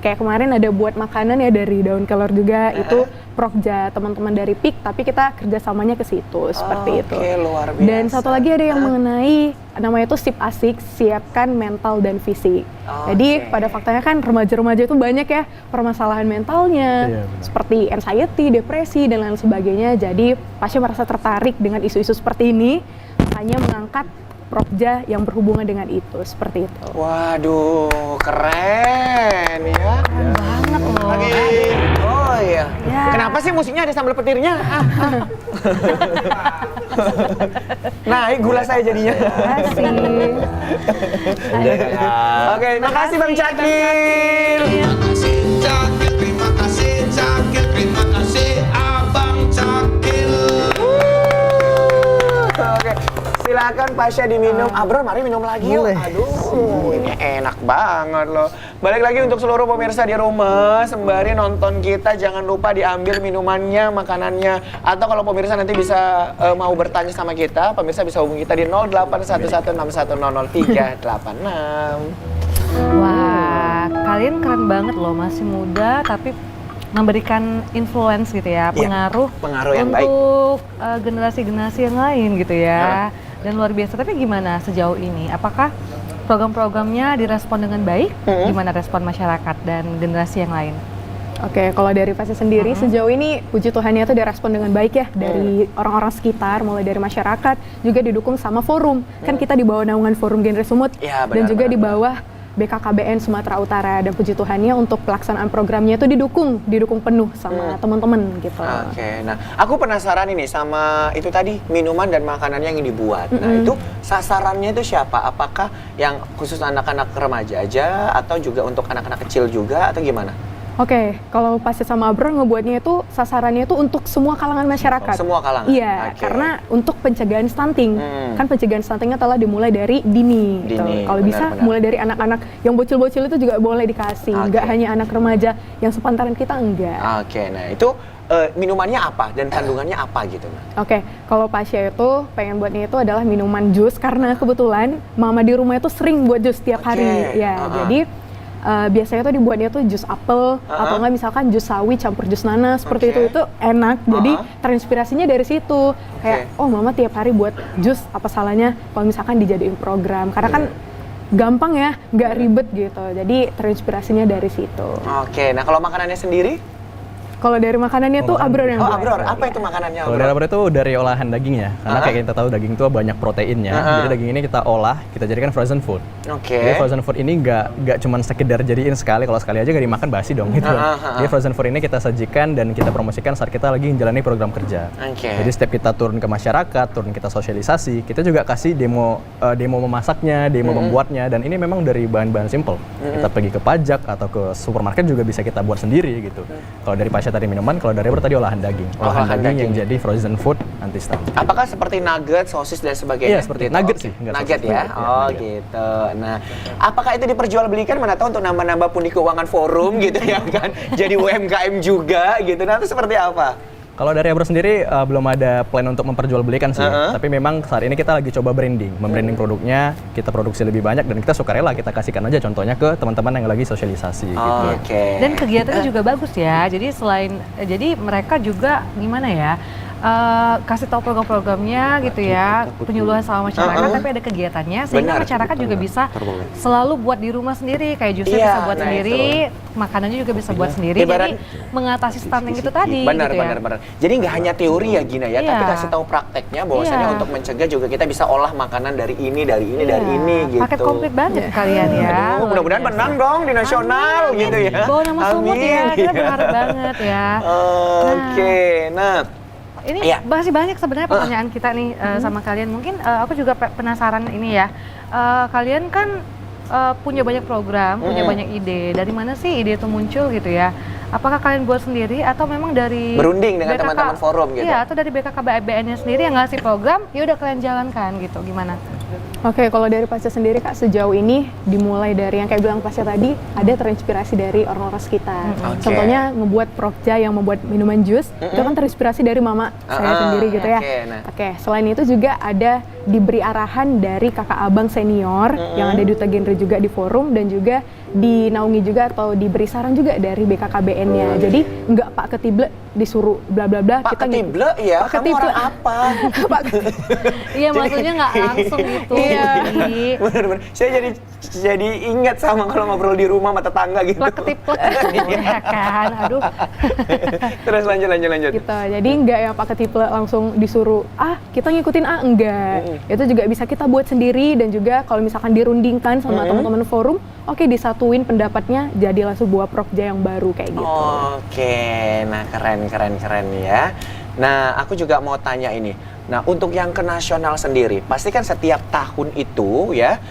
Kayak kemarin ada buat makanan ya dari daun kelor juga, itu Prokja teman-teman dari PIK, tapi kita kerjasamanya ke situ seperti itu. Oke, luar biasa. Dan satu lagi ada yang mengenai namanya itu SIP Asik, siapkan mental dan fisik. Jadi pada faktanya kan remaja-remaja itu banyak ya permasalahan mentalnya, seperti anxiety, depresi dan lain sebagainya. Jadi Pasha merasa tertarik dengan isu-isu seperti ini, makanya mengangkat Prokja yang berhubungan dengan itu, seperti itu. Waduh, keren ya. Keren banget loh. Oh iya. Ya. Kenapa sih musiknya ada sambal petirnya? Nah, ini gula saya jadinya. Asik. Oke, makasih Bang Cakil. Terima kasih Cakil, terima kasih Abang Cakil. Oke, Silakan Pasha diminum. Bro, mari minum lagi yuk. Aduh, ini enak banget loh. Balik lagi untuk seluruh pemirsa di rumah, sembari nonton kita jangan lupa diambil minumannya, makanannya. Atau kalau pemirsa nanti bisa mau bertanya sama kita, pemirsa bisa hubungi kita di 081161000386. Wah, kalian keren banget loh, masih muda tapi memberikan influence gitu ya, pengaruh yang untuk generasi-generasi yang lain gitu ya. Dan luar biasa. Tapi gimana sejauh ini? Apakah program-programnya direspon dengan baik? Gimana respon masyarakat dan generasi yang lain? Oke, kalau dari Pasha sendiri sejauh ini puji Tuhannya itu direspon dengan baik ya dari orang-orang sekitar, mulai dari masyarakat, juga didukung sama forum. Kan kita di bawah naungan Forum Genre Sumut dan juga di bawah BKKBN Sumatera Utara, dan puji Tuhannya untuk pelaksanaan programnya itu didukung penuh sama teman-teman gitu. Oke, nah aku penasaran ini sama itu tadi minuman dan makanan yang dibuat. Nah itu sasarannya itu siapa? Apakah yang khusus anak-anak remaja aja atau juga untuk anak-anak kecil juga atau gimana? Oke, kalau Pasha sama Abrar ngebuatnya itu sasarannya itu untuk semua kalangan masyarakat. Semua kalangan? Iya, karena untuk pencegahan stunting. Kan pencegahan stuntingnya telah dimulai dari dini. Gitu. Kalau bisa mulai dari anak-anak yang bocil-bocil itu juga boleh dikasih. Nggak hanya anak remaja yang sepantaran kita, enggak. Oke, nah itu minumannya apa dan kandungannya apa gitu? Oke, kalau Pasha itu pengen buatnya itu adalah minuman jus karena kebetulan mama di rumah itu sering buat jus tiap hari. Ya, jadi biasanya tuh dibuatnya tuh jus apel atau enggak misalkan jus sawi campur jus nanas seperti itu enak. Jadi terinspirasinya dari situ. Kayak oh mama tiap hari buat jus, apa salahnya kalau misalkan dijadiin program, karena kan gampang ya, nggak ribet gitu. Jadi terinspirasinya dari situ. Oke, nah kalau makanannya sendiri? Kalau dari makanannya tuh Abror yang buat. Abror, apa itu makanannya? Kalau dari Abror itu dari olahan dagingnya, karena kayak kita tahu daging itu banyak proteinnya. Jadi daging ini kita olah, kita jadikan frozen food. Jadi frozen food ini nggak cuma sekedar jadiin sekali, kalau sekali aja nggak dimakan basi dong gitu. Jadi frozen food ini kita sajikan dan kita promosikan saat kita lagi menjalani program kerja. Jadi setiap kita turun ke masyarakat, turun kita sosialisasi, kita juga kasih demo memasaknya, demo membuatnya, dan ini memang dari bahan-bahan simple. Kita pergi ke pajak atau ke supermarket juga bisa kita buat sendiri gitu. Kalau dari Pasha tadi minuman, kalau dari Abror tadi olahan daging. Olahan daging yang jadi frozen food anti stunting. Apakah seperti nugget, sosis dan sebagainya? Iya, seperti gitu? nugget sih. Nugget ya? Gitu. Nah, apakah itu diperjualbelikan? Mana tahu untuk nambah-nambah pundi keuangan forum gitu ya kan? Jadi UMKM juga gitu. Nah, itu seperti apa? Kalau dari Abror sendiri belum ada plan untuk memperjualbelikan sih, tapi memang saat ini kita lagi coba branding, membranding produknya, kita produksi lebih banyak dan kita sukarela kita kasihkan aja contohnya ke teman-teman yang lagi sosialisasi. Gitu. Dan kegiatannya juga bagus ya. Jadi jadi mereka juga gimana ya? Kasih tahu program-programnya gitu ya, penyuluhan sama masyarakat, tapi ada kegiatannya sehingga masyarakat juga bisa selalu buat di rumah sendiri, kayak jusnya bisa buat sendiri, makanannya juga bisa buat sendiri, jadi mengatasi stunting itu tadi. Benar. Jadi nggak hanya teori ya Gina ya, tapi kasih tahu prakteknya bahwasanya untuk mencegah juga kita bisa olah makanan dari ini gitu. Paket komplit banget kalian ya. Mudah-mudahan menang dong di nasional gitu ya. Bawa nama Sumut ya, kita berharap banget ya. Nah ini masih banyak sebenarnya pertanyaan kita nih sama kalian. Mungkin aku juga penasaran ini ya. Kalian kan punya banyak program, punya banyak ide. Dari mana sih ide itu muncul gitu ya? Apakah kalian buat sendiri atau memang dari berunding dengan teman-teman forum gitu? Iya, atau dari BKKBN-nya sendiri yang ngasih program, ya udah kalian jalankan gitu. Gimana? Oke, kalau dari Pasha sendiri Kak, sejauh ini dimulai dari yang kayak bilang Pasha tadi, ada terinspirasi dari orang-orang sekitar. Contohnya ngebuat Prokja yang membuat minuman jus, itu kan terinspirasi dari mama saya sendiri gitu ya. Oke, selain itu juga ada diberi arahan dari kakak abang senior yang ada di Duta Genre juga di forum, dan juga dinaungi juga atau diberi saran juga dari BKKBN-nya. Jadi nggak Pak Ketible disuruh bla bla bla. Pak Ketible ya, kamu orang apa? Iya, maksudnya nggak langsung gitu. Iya. Bener-bener. Saya jadi ingat sama kalau ngobrol di rumah sama tetangga gitu. Plek-ketiplek ya kan, aduh. Terus lanjut. Gitu. Jadi nggak ya Pak Ketiple langsung disuruh, kita ngikutin enggak. Itu juga bisa kita buat sendiri, dan juga kalau misalkan dirundingkan sama teman-teman forum, oke, disatuin pendapatnya jadi langsung buah Prokja yang baru kayak gitu. Oke, nah keren ya. Nah, aku juga mau tanya ini. Nah, untuk yang ke nasional sendiri, pasti kan setiap tahun itu ya,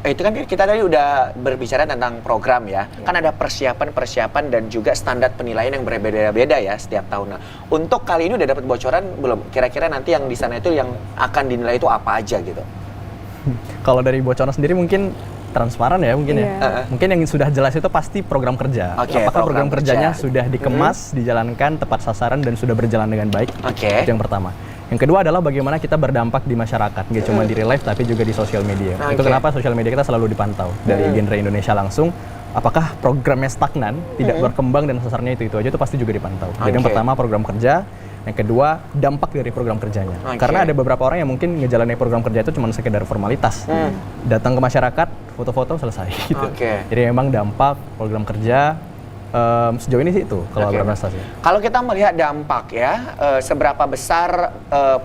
itu kan kita tadi udah berbicara tentang program ya. Kan ada persiapan-persiapan dan juga standar penilaian yang berbeda-beda ya setiap tahun. Nah, untuk kali ini udah dapat bocoran belum? Kira-kira nanti yang di sana itu yang akan dinilai itu apa aja gitu? Kalau dari bocoran sendiri mungkin transparan ya mungkin Iya. ya. Mungkin yang sudah jelas itu pasti program kerja. Oke, Apakah program program kerjanya kerja. sudah dikemas, dijalankan tepat sasaran dan sudah berjalan dengan baik. Oke. Itu yang pertama. Yang kedua adalah bagaimana kita berdampak di masyarakat, nggak cuma di real life tapi juga di sosial media. Itu Oke. kenapa sosial media kita selalu dipantau dari genre Indonesia langsung. Apakah programnya stagnan, tidak berkembang dan sasarannya itu aja, itu pasti juga dipantau. Jadi yang Oke. pertama program kerja, yang kedua dampak dari program kerjanya. Oke. Karena ada beberapa orang yang mungkin ngejalanin program kerja itu cuma sekedar formalitas. Datang ke masyarakat, foto-foto selesai gitu. Oke. Jadi memang dampak program kerja sejauh ini sih itu kalau Oke. berprestasi. Kalau kita melihat dampak ya, seberapa besar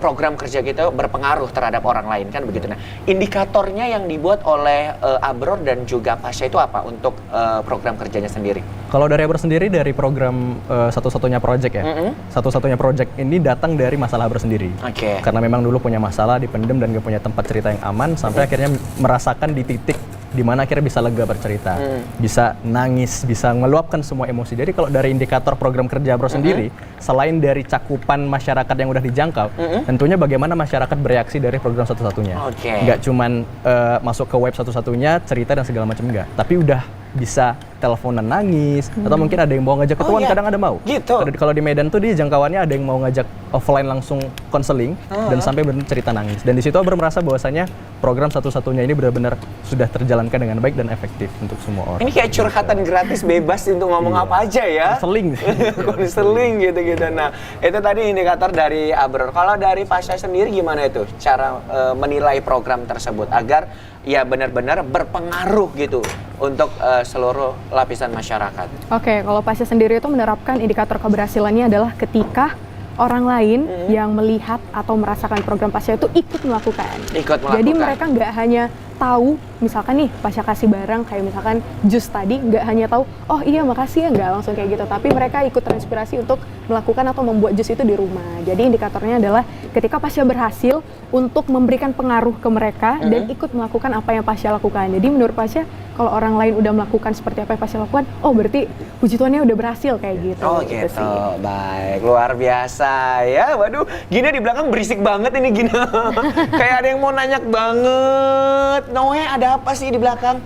program kerja kita berpengaruh terhadap orang lain kan begitu. Nah, indikatornya yang dibuat oleh Abror dan juga Pasha itu apa untuk program kerjanya sendiri? Kalau dari Abror sendiri dari program satu-satunya project ya. Satu-satunya project ini datang dari masalah Abror sendiri. Oke. Karena memang dulu punya masalah, dipendem dan gak punya tempat cerita yang aman sampai akhirnya merasakan di titik di mana akhirnya bisa lega bercerita, bisa nangis, bisa meluapkan semua emosi. Jadi kalau dari indikator program kerja Abror sendiri, selain dari cakupan masyarakat yang udah dijangkau, tentunya bagaimana masyarakat bereaksi dari program satu-satunya. Oke. Nggak cuman masuk ke web satu-satunya, cerita dan segala macam enggak, tapi udah bisa teleponan nangis, atau mungkin ada yang mau ngajak ketemuan, iya. kadang ada mau. Gitu. Kalau di Medan tuh dia jangkauannya ada yang mau ngajak offline langsung konseling dan sampai benar cerita nangis. Dan di situ Abror merasa bahwasanya program satu-satunya ini benar-benar sudah terjalankan dengan baik dan efektif untuk semua orang. Ini kayak curhatan gratis bebas untuk ngomong apa aja ya. Konseling. Konseling gitu-gitu. Nah, itu tadi indikator dari Abror. Kalau dari Pasha sendiri gimana itu cara menilai program tersebut agar ya benar-benar berpengaruh gitu untuk seluruh lapisan masyarakat? Oke, kalau Pasha sendiri itu menerapkan indikator keberhasilannya adalah ketika orang lain yang melihat atau merasakan program Pasha itu ikut melakukan. Ikut Jadi melakukan. mereka nggak hanya tahu, misalkan nih Pasha kasih barang kayak misalkan jus tadi, nggak hanya tahu, oh iya makasih ya, nggak langsung kayak gitu, tapi mereka ikut terinspirasi untuk melakukan atau membuat jus itu di rumah. Jadi indikatornya adalah ketika Pasha berhasil untuk memberikan pengaruh ke mereka dan ikut melakukan apa yang Pasha lakukan. Jadi menurut Pasha, kalau orang lain udah melakukan seperti apa yang Pasha lakukan, oh berarti puji Tuhannya udah berhasil kayak gitu. Oh Gitu gitu, sih. baik, luar biasa ya. Waduh, Gina di belakang berisik banget ini Gina. Kayak ada yang mau nanya banget. Noe, ada apa sih di belakang?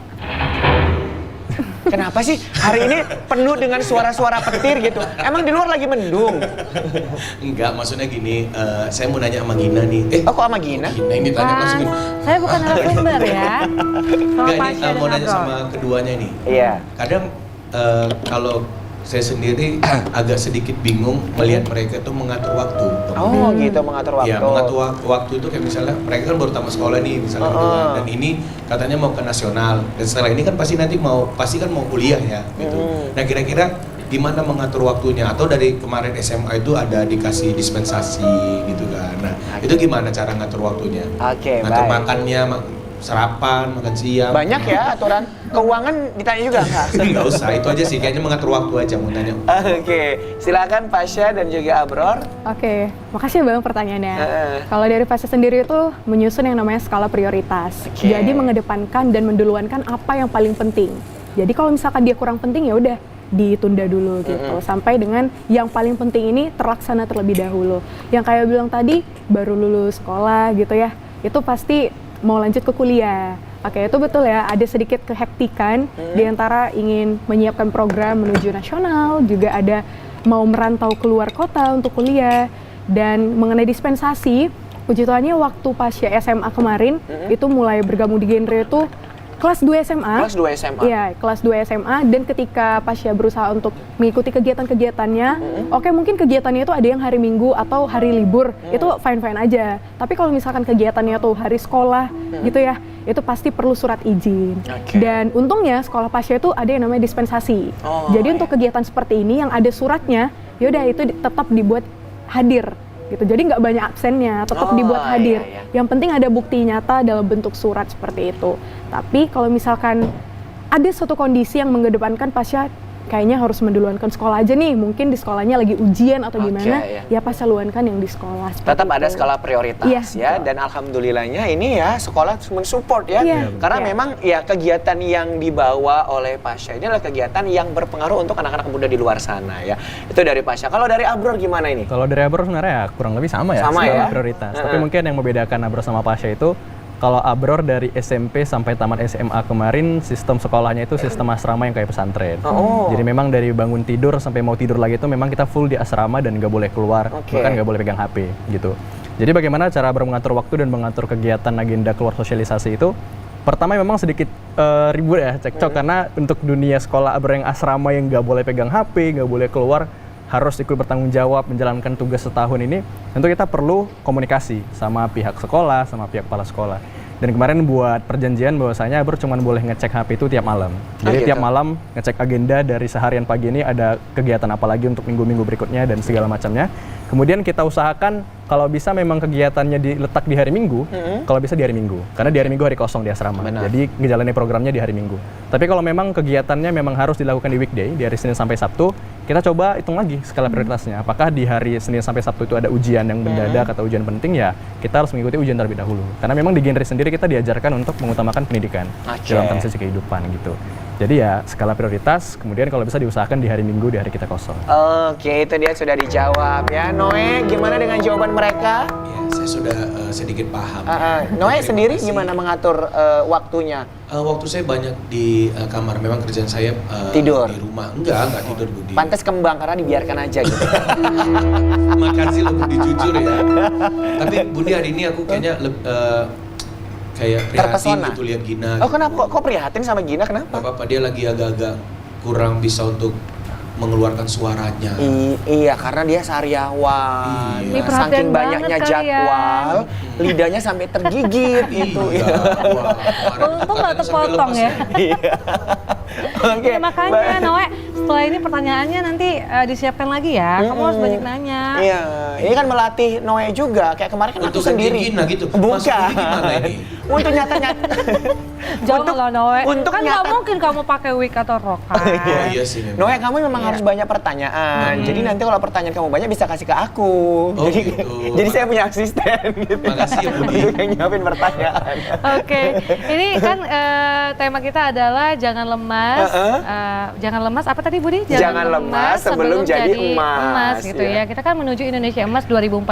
Kenapa sih hari ini penuh dengan suara-suara petir gitu? Emang di luar lagi mendung? Enggak, maksudnya gini, saya mau nanya sama Gina nih. Oh, kok sama Gina? Gina yang ditanya langsung. Saya bukan narasumber ya. Sama Enggak, ini Pasha dan mau nanya Abror. sama keduanya nih. Iya. Kadang kalau saya sendiri agak sedikit bingung melihat mereka tuh mengatur waktu. Oh gitu, mengatur waktu. Ya, mengatur waktu itu kayak misalnya mereka kan baru tamat sekolah nih misalnya berdua, dan ini katanya mau ke nasional dan setelah ini kan pasti kan mau kuliah ya gitu. Nah kira-kira gimana mengatur waktunya atau dari kemarin SMA itu ada dikasih dispensasi gitu kan. Nah itu gimana cara ngatur waktunya? Oke, ngatur baik. makannya, sarapan, makan siang. Banyak ya aturan. Keuangan ditanya juga nggak? Nggak usah, itu aja sih kayaknya mengatur waktu aja mau tanya. Oke, silakan Pasha dan juga Abror. Oke, makasih Bang pertanyaannya. Heeh. Kalau dari Pasha sendiri itu menyusun yang namanya skala prioritas. Oke. Jadi mengedepankan dan menduluankan apa yang paling penting. Jadi kalau misalkan dia kurang penting ya udah ditunda dulu gitu. Sampai dengan yang paling penting ini terlaksana terlebih dahulu. Yang kayak bilang tadi baru lulus sekolah gitu ya. Itu pasti mau lanjut ke kuliah. Oke, itu betul ya, ada sedikit kehektikan di antara ingin menyiapkan program menuju nasional, juga ada mau merantau keluar kota untuk kuliah. Dan mengenai dispensasi, puji Tuhannya waktu Pasha SMA kemarin, itu mulai bergabung di genre itu kelas 2 SMA. Kelas 2 SMA. Iya, kelas 2 SMA, dan ketika Pasha berusaha untuk mengikuti kegiatan-kegiatannya, oke mungkin kegiatannya itu ada yang hari Minggu atau hari libur, itu fine-fine aja. Tapi kalau misalkan kegiatannya tuh hari sekolah gitu ya, itu pasti perlu surat izin. Oke. Dan untungnya sekolah Pasha itu ada yang namanya dispensasi. Oh, Jadi iya. untuk kegiatan seperti ini yang ada suratnya, yaudah itu tetap dibuat hadir. Gitu. Jadi nggak banyak absennya, tetap Oh, dibuat hadir. iya, iya. Yang penting ada bukti nyata dalam bentuk surat seperti itu. Tapi kalau misalkan ada suatu kondisi yang mengedepankan Pasha kayaknya harus menduluankan sekolah aja nih, mungkin di sekolahnya lagi ujian atau gimana, iya. ya pas luankan yang di sekolah. seperti Tetap ada itu. skala prioritas Iya, ya, betul. dan alhamdulillahnya ini ya sekolah mensupport ya, Iya. karena Iya. memang ya kegiatan yang dibawa oleh Pasha ini adalah kegiatan yang berpengaruh untuk anak-anak muda di luar sana ya. Itu dari Pasha. Kalau dari Abror gimana ini? Kalau dari Abror sebenarnya ya kurang lebih sama ya, Sama skala ya? prioritas. Tapi mungkin yang membedakan Abror sama Pasha itu, kalau Abror dari SMP sampai tamat SMA kemarin, sistem sekolahnya itu sistem asrama yang kayak pesantren. Oh. Jadi memang dari bangun tidur sampai mau tidur lagi itu memang kita full di asrama dan nggak boleh keluar, Oke. bahkan nggak boleh pegang HP gitu. Jadi bagaimana cara Abror mengatur waktu dan mengatur kegiatan agenda keluar sosialisasi itu? Pertama memang sedikit ribut ya, cekcok, karena untuk dunia sekolah Abror yang asrama yang nggak boleh pegang HP, nggak boleh keluar, harus ikut bertanggung jawab menjalankan tugas setahun ini, tentu kita perlu komunikasi sama pihak sekolah, sama pihak kepala sekolah. Dan kemarin buat perjanjian bahwasanya Abror cuma boleh ngecek HP itu tiap malam. Jadi gitu. tiap malam ngecek agenda dari seharian pagi ini ada kegiatan apa lagi untuk minggu-minggu berikutnya dan segala macamnya. Kemudian kita usahakan kalau bisa memang kegiatannya diletak di hari Minggu, kalau bisa di hari Minggu. Karena di hari Minggu hari kosong di asrama. Benar. Jadi ngejalanin programnya di hari Minggu. Tapi kalau memang kegiatannya memang harus dilakukan di weekday, di hari Senin sampai Sabtu, kita coba hitung lagi skala prioritasnya. Apakah di hari Senin sampai Sabtu itu ada ujian yang mendadak atau ujian penting, ya kita harus mengikuti ujian terlebih dahulu. Karena memang di genre sendiri kita diajarkan untuk mengutamakan pendidikan Oke. dalam transisi kehidupan gitu. Jadi ya skala prioritas, kemudian kalau bisa diusahakan di hari Minggu, di hari kita kosong. Oke, itu dia sudah dijawab ya. Noe, gimana dengan jawaban mereka? Ya, saya sudah sedikit paham. Noe Terima sendiri kasih. gimana mengatur waktunya? Waktu saya banyak di kamar. Memang kerjaan saya Tidur? di rumah. Enggak tidur, Budi. Pantes kembang karena dibiarkan aja gitu. Makasih lo Budi, jujur ya. Tapi Budi, hari ini aku kayaknya kayak prihatin Terpesona. gitu lihat Gina. Oh gitu. kenapa? Kok prihatin sama Gina? Gak Kenapa? apa-apa, dia lagi agak-agak kurang bisa untuk mengeluarkan suaranya. Iya, karena dia sariawan. Iya. Ih, perhatian Saking banget banyaknya kalian. jadwal, lidahnya sampai tergigit gitu. Iya. Wah, kemarin Untung nggak katanya sampai kepotong lemas ya. Oke. Ya, makanya Noe, setelah ini pertanyaannya nanti disiapkan lagi ya. Kamu harus banyak nanya. Iya, ini kan melatih Noe juga. Kayak kemarin kan Untuk aku sendiri. ganti Gina gitu. Bukan. Maksud Budi gimana ini? Untuk nyata-nyata. Jangan lah Noe. untuk Kan nggak nyata- mungkin kamu pakai wig atau rok kan. Oh iya sih memang. Noe, kamu memang harus banyak pertanyaan. Jadi nanti kalau pertanyaan kamu banyak bisa kasih ke aku. Oh, jadi, gitu. jadi saya punya asisten gitu. Makasih ya, Budi. Untuk yang nyiapin pertanyaan. Oke, ini kan tema kita adalah jangan lemas. Jangan lemas apa tadi Budi? Jangan lemas sebelum jadi emas, gitu ya. ya. Kita kan menuju Indonesia Emas 2045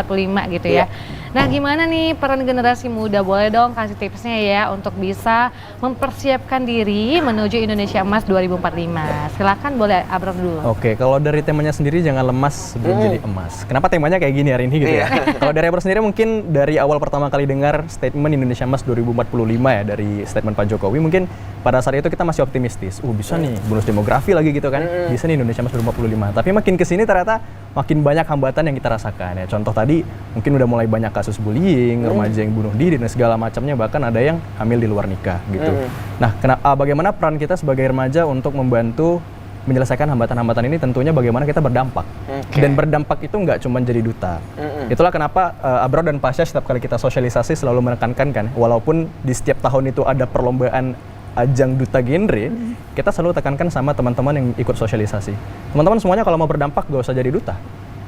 gitu ya. Iya. Nah, gimana nih peran generasi muda? Boleh dong kasih tipsnya ya untuk bisa mempersiapkan diri menuju Indonesia Emas 2045. Silakan, boleh Abror dulu. Oke, kalau dari temanya sendiri jangan lemas sebelum jadi emas. Kenapa temanya kayak gini hari ini gitu ya? Kalau dari Abror sendiri mungkin dari awal pertama kali dengar statement Indonesia Emas 2045 ya dari statement Pak Jokowi, mungkin pada saat itu kita masih optimistis. Bisa nih bonus demografi lagi gitu kan. Bisa nih Indonesia Emas 2045. Tapi makin kesini ternyata makin banyak hambatan yang kita rasakan ya. Contoh tadi mungkin udah mulai banyak kasus bullying, remaja yang bunuh diri dan segala macamnya, bahkan ada yang hamil di luar nikah gitu. Nah, bagaimana peran kita sebagai remaja untuk membantu menyelesaikan hambatan-hambatan ini? Tentunya bagaimana kita berdampak. Dan berdampak itu nggak cuma jadi duta. Itulah kenapa Abror dan Pasha setiap kali kita sosialisasi selalu menekankan kan, walaupun di setiap tahun itu ada perlombaan ajang duta genre, kita selalu tekankan sama teman-teman yang ikut sosialisasi. Teman-teman semuanya kalau mau berdampak gak usah jadi duta.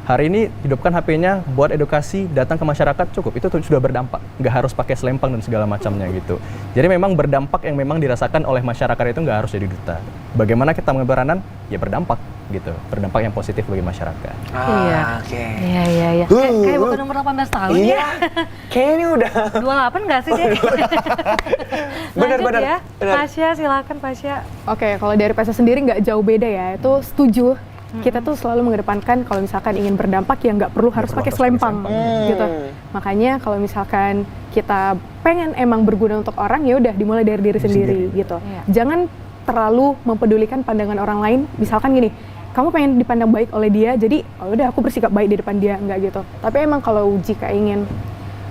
Hari ini hidupkan HP-nya buat edukasi, datang ke masyarakat cukup, itu sudah berdampak. Nggak harus pakai selempang dan segala macamnya gitu. Jadi memang berdampak yang memang dirasakan oleh masyarakat itu nggak harus jadi duta. Bagaimana kita mengambil peranan? Ya berdampak gitu, berdampak yang positif bagi masyarakat. Iya. Oke. Iya. Kayak bukan umur 18 tahun Iya. ya. Kayaknya ini udah 28 nggak sih, Dek? Benar. Lanjut ya. Benar. Pasha, silakan Pasha. Oke, kalau dari Pasha sendiri nggak jauh beda ya, itu setuju. Kita tuh selalu mengedepankan kalau misalkan ingin berdampak ya nggak perlu harus pakai selempang gitu. Makanya kalau misalkan kita pengen emang berguna untuk orang, ya udah dimulai dari diri sendiri gitu. Iya. Jangan terlalu mempedulikan pandangan orang lain. Misalkan gini, kamu pengen dipandang baik oleh dia, jadi oh udah aku bersikap baik di depan dia, nggak gitu. Tapi emang kalau jika ingin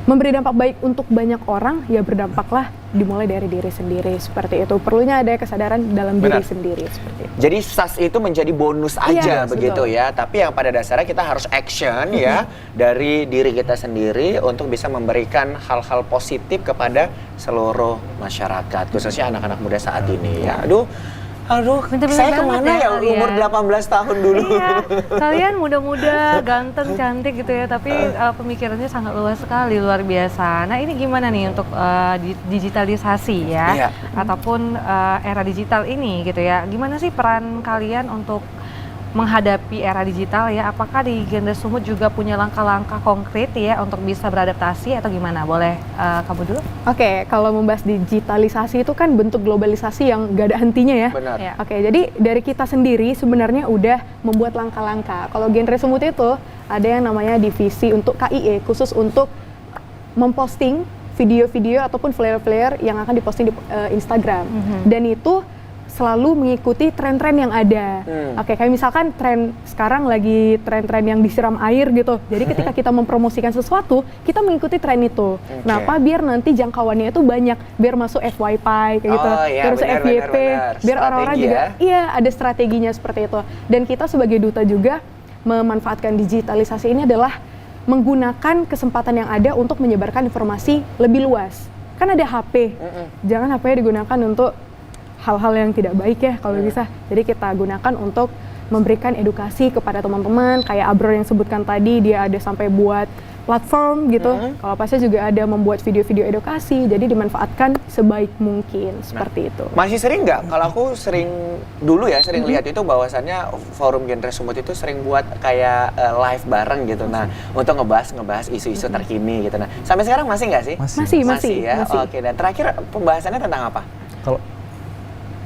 memberi dampak baik untuk banyak orang, ya berdampaklah dimulai dari diri sendiri, seperti itu. Perlunya ada kesadaran dalam diri Benar. sendiri, seperti itu. Jadi SAS itu menjadi bonus aja Iya, begitu betul. ya. Tapi yang pada dasarnya kita harus action ya dari diri kita sendiri untuk bisa memberikan hal-hal positif kepada seluruh masyarakat, khususnya anak-anak muda saat ini ya. Aduh, Aduh, Pinter-pinter saya banget kemana ya ya kalian. umur 18 tahun dulu? Iya, kalian muda-muda, ganteng, cantik gitu ya, tapi pemikirannya sangat luas sekali, luar biasa. Nah ini gimana nih untuk digitalisasi ya, Iya. ataupun era digital ini gitu ya, gimana sih peran kalian untuk menghadapi era digital ya? Apakah di Genre Sumut juga punya langkah-langkah konkret ya untuk bisa beradaptasi atau gimana? Boleh kamu dulu? Oke, kalau membahas digitalisasi itu kan bentuk globalisasi yang gak ada hentinya ya. Benar. Ya. Oke, jadi dari kita sendiri sebenarnya udah membuat langkah-langkah. Kalau Genre Sumut itu ada yang namanya divisi untuk KIE, khusus untuk memposting video-video ataupun flyer-flyer yang akan diposting di Instagram. Dan itu selalu mengikuti tren-tren yang ada. Oke, kayak misalkan tren sekarang lagi tren-tren yang disiram air gitu. Jadi ketika kita mempromosikan sesuatu, kita mengikuti tren itu. Kenapa? Biar nanti jangkauannya itu banyak, biar masuk FYP kayak gitu, Oh, iya, biar masuk benar, FYP, benar. biar orang-orang Strategi juga, ya. iya ada strateginya seperti itu. Dan kita sebagai duta juga memanfaatkan digitalisasi ini adalah menggunakan kesempatan yang ada untuk menyebarkan informasi lebih luas. Kan ada HP, jangan HP-nya digunakan untuk hal-hal yang tidak baik ya kalau bisa. Jadi kita gunakan untuk memberikan edukasi kepada teman-teman, kayak Abror yang sebutkan tadi, dia ada sampai buat platform gitu. Kalau Pasya juga ada membuat video-video edukasi, jadi dimanfaatkan sebaik mungkin seperti itu. Masih sering nggak? Kalau aku sering dulu ya, sering lihat itu bahwasannya forum Genre Sumut itu sering buat kayak live bareng gitu. Nah, untuk ngebahas isu-isu terkini gitu. Nah, sampai sekarang masih nggak sih? Masih ya. masih. Oke, dan terakhir pembahasannya tentang apa?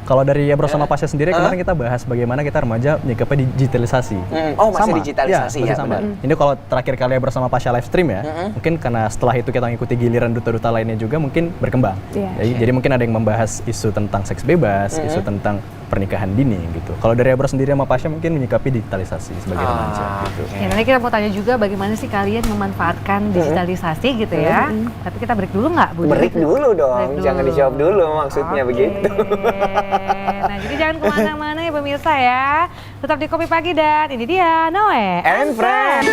Kalau dari Abror sama Pasya sendiri kemarin kita bahas bagaimana kita remaja menyikapi digitalisasi. Oh, masih Sama. digitalisasi masih ya, sama. benar. Ini kalau terakhir kali Abror sama Pasya live stream ya, mungkin karena setelah itu kita ngikuti giliran duta-duta lainnya juga mungkin berkembang. Iya. Jadi mungkin ada yang membahas isu tentang seks bebas, isu tentang pernikahan dini gitu. Kalau dari Abror sendiri sama Pasya mungkin menyikapi digitalisasi sebagai remaja gitu. Ya, nanti kita mau tanya juga bagaimana sih kalian memanfaatkan digitalisasi gitu ya. Tapi kita break dulu nggak, Bu? Break dulu dong, Break dulu. jangan dijawab dulu maksudnya Oke. begitu. Nah, jadi jangan kemana-mana ya pemirsa ya. Tetap di Kopi Pagi dan ini dia Noe And friends.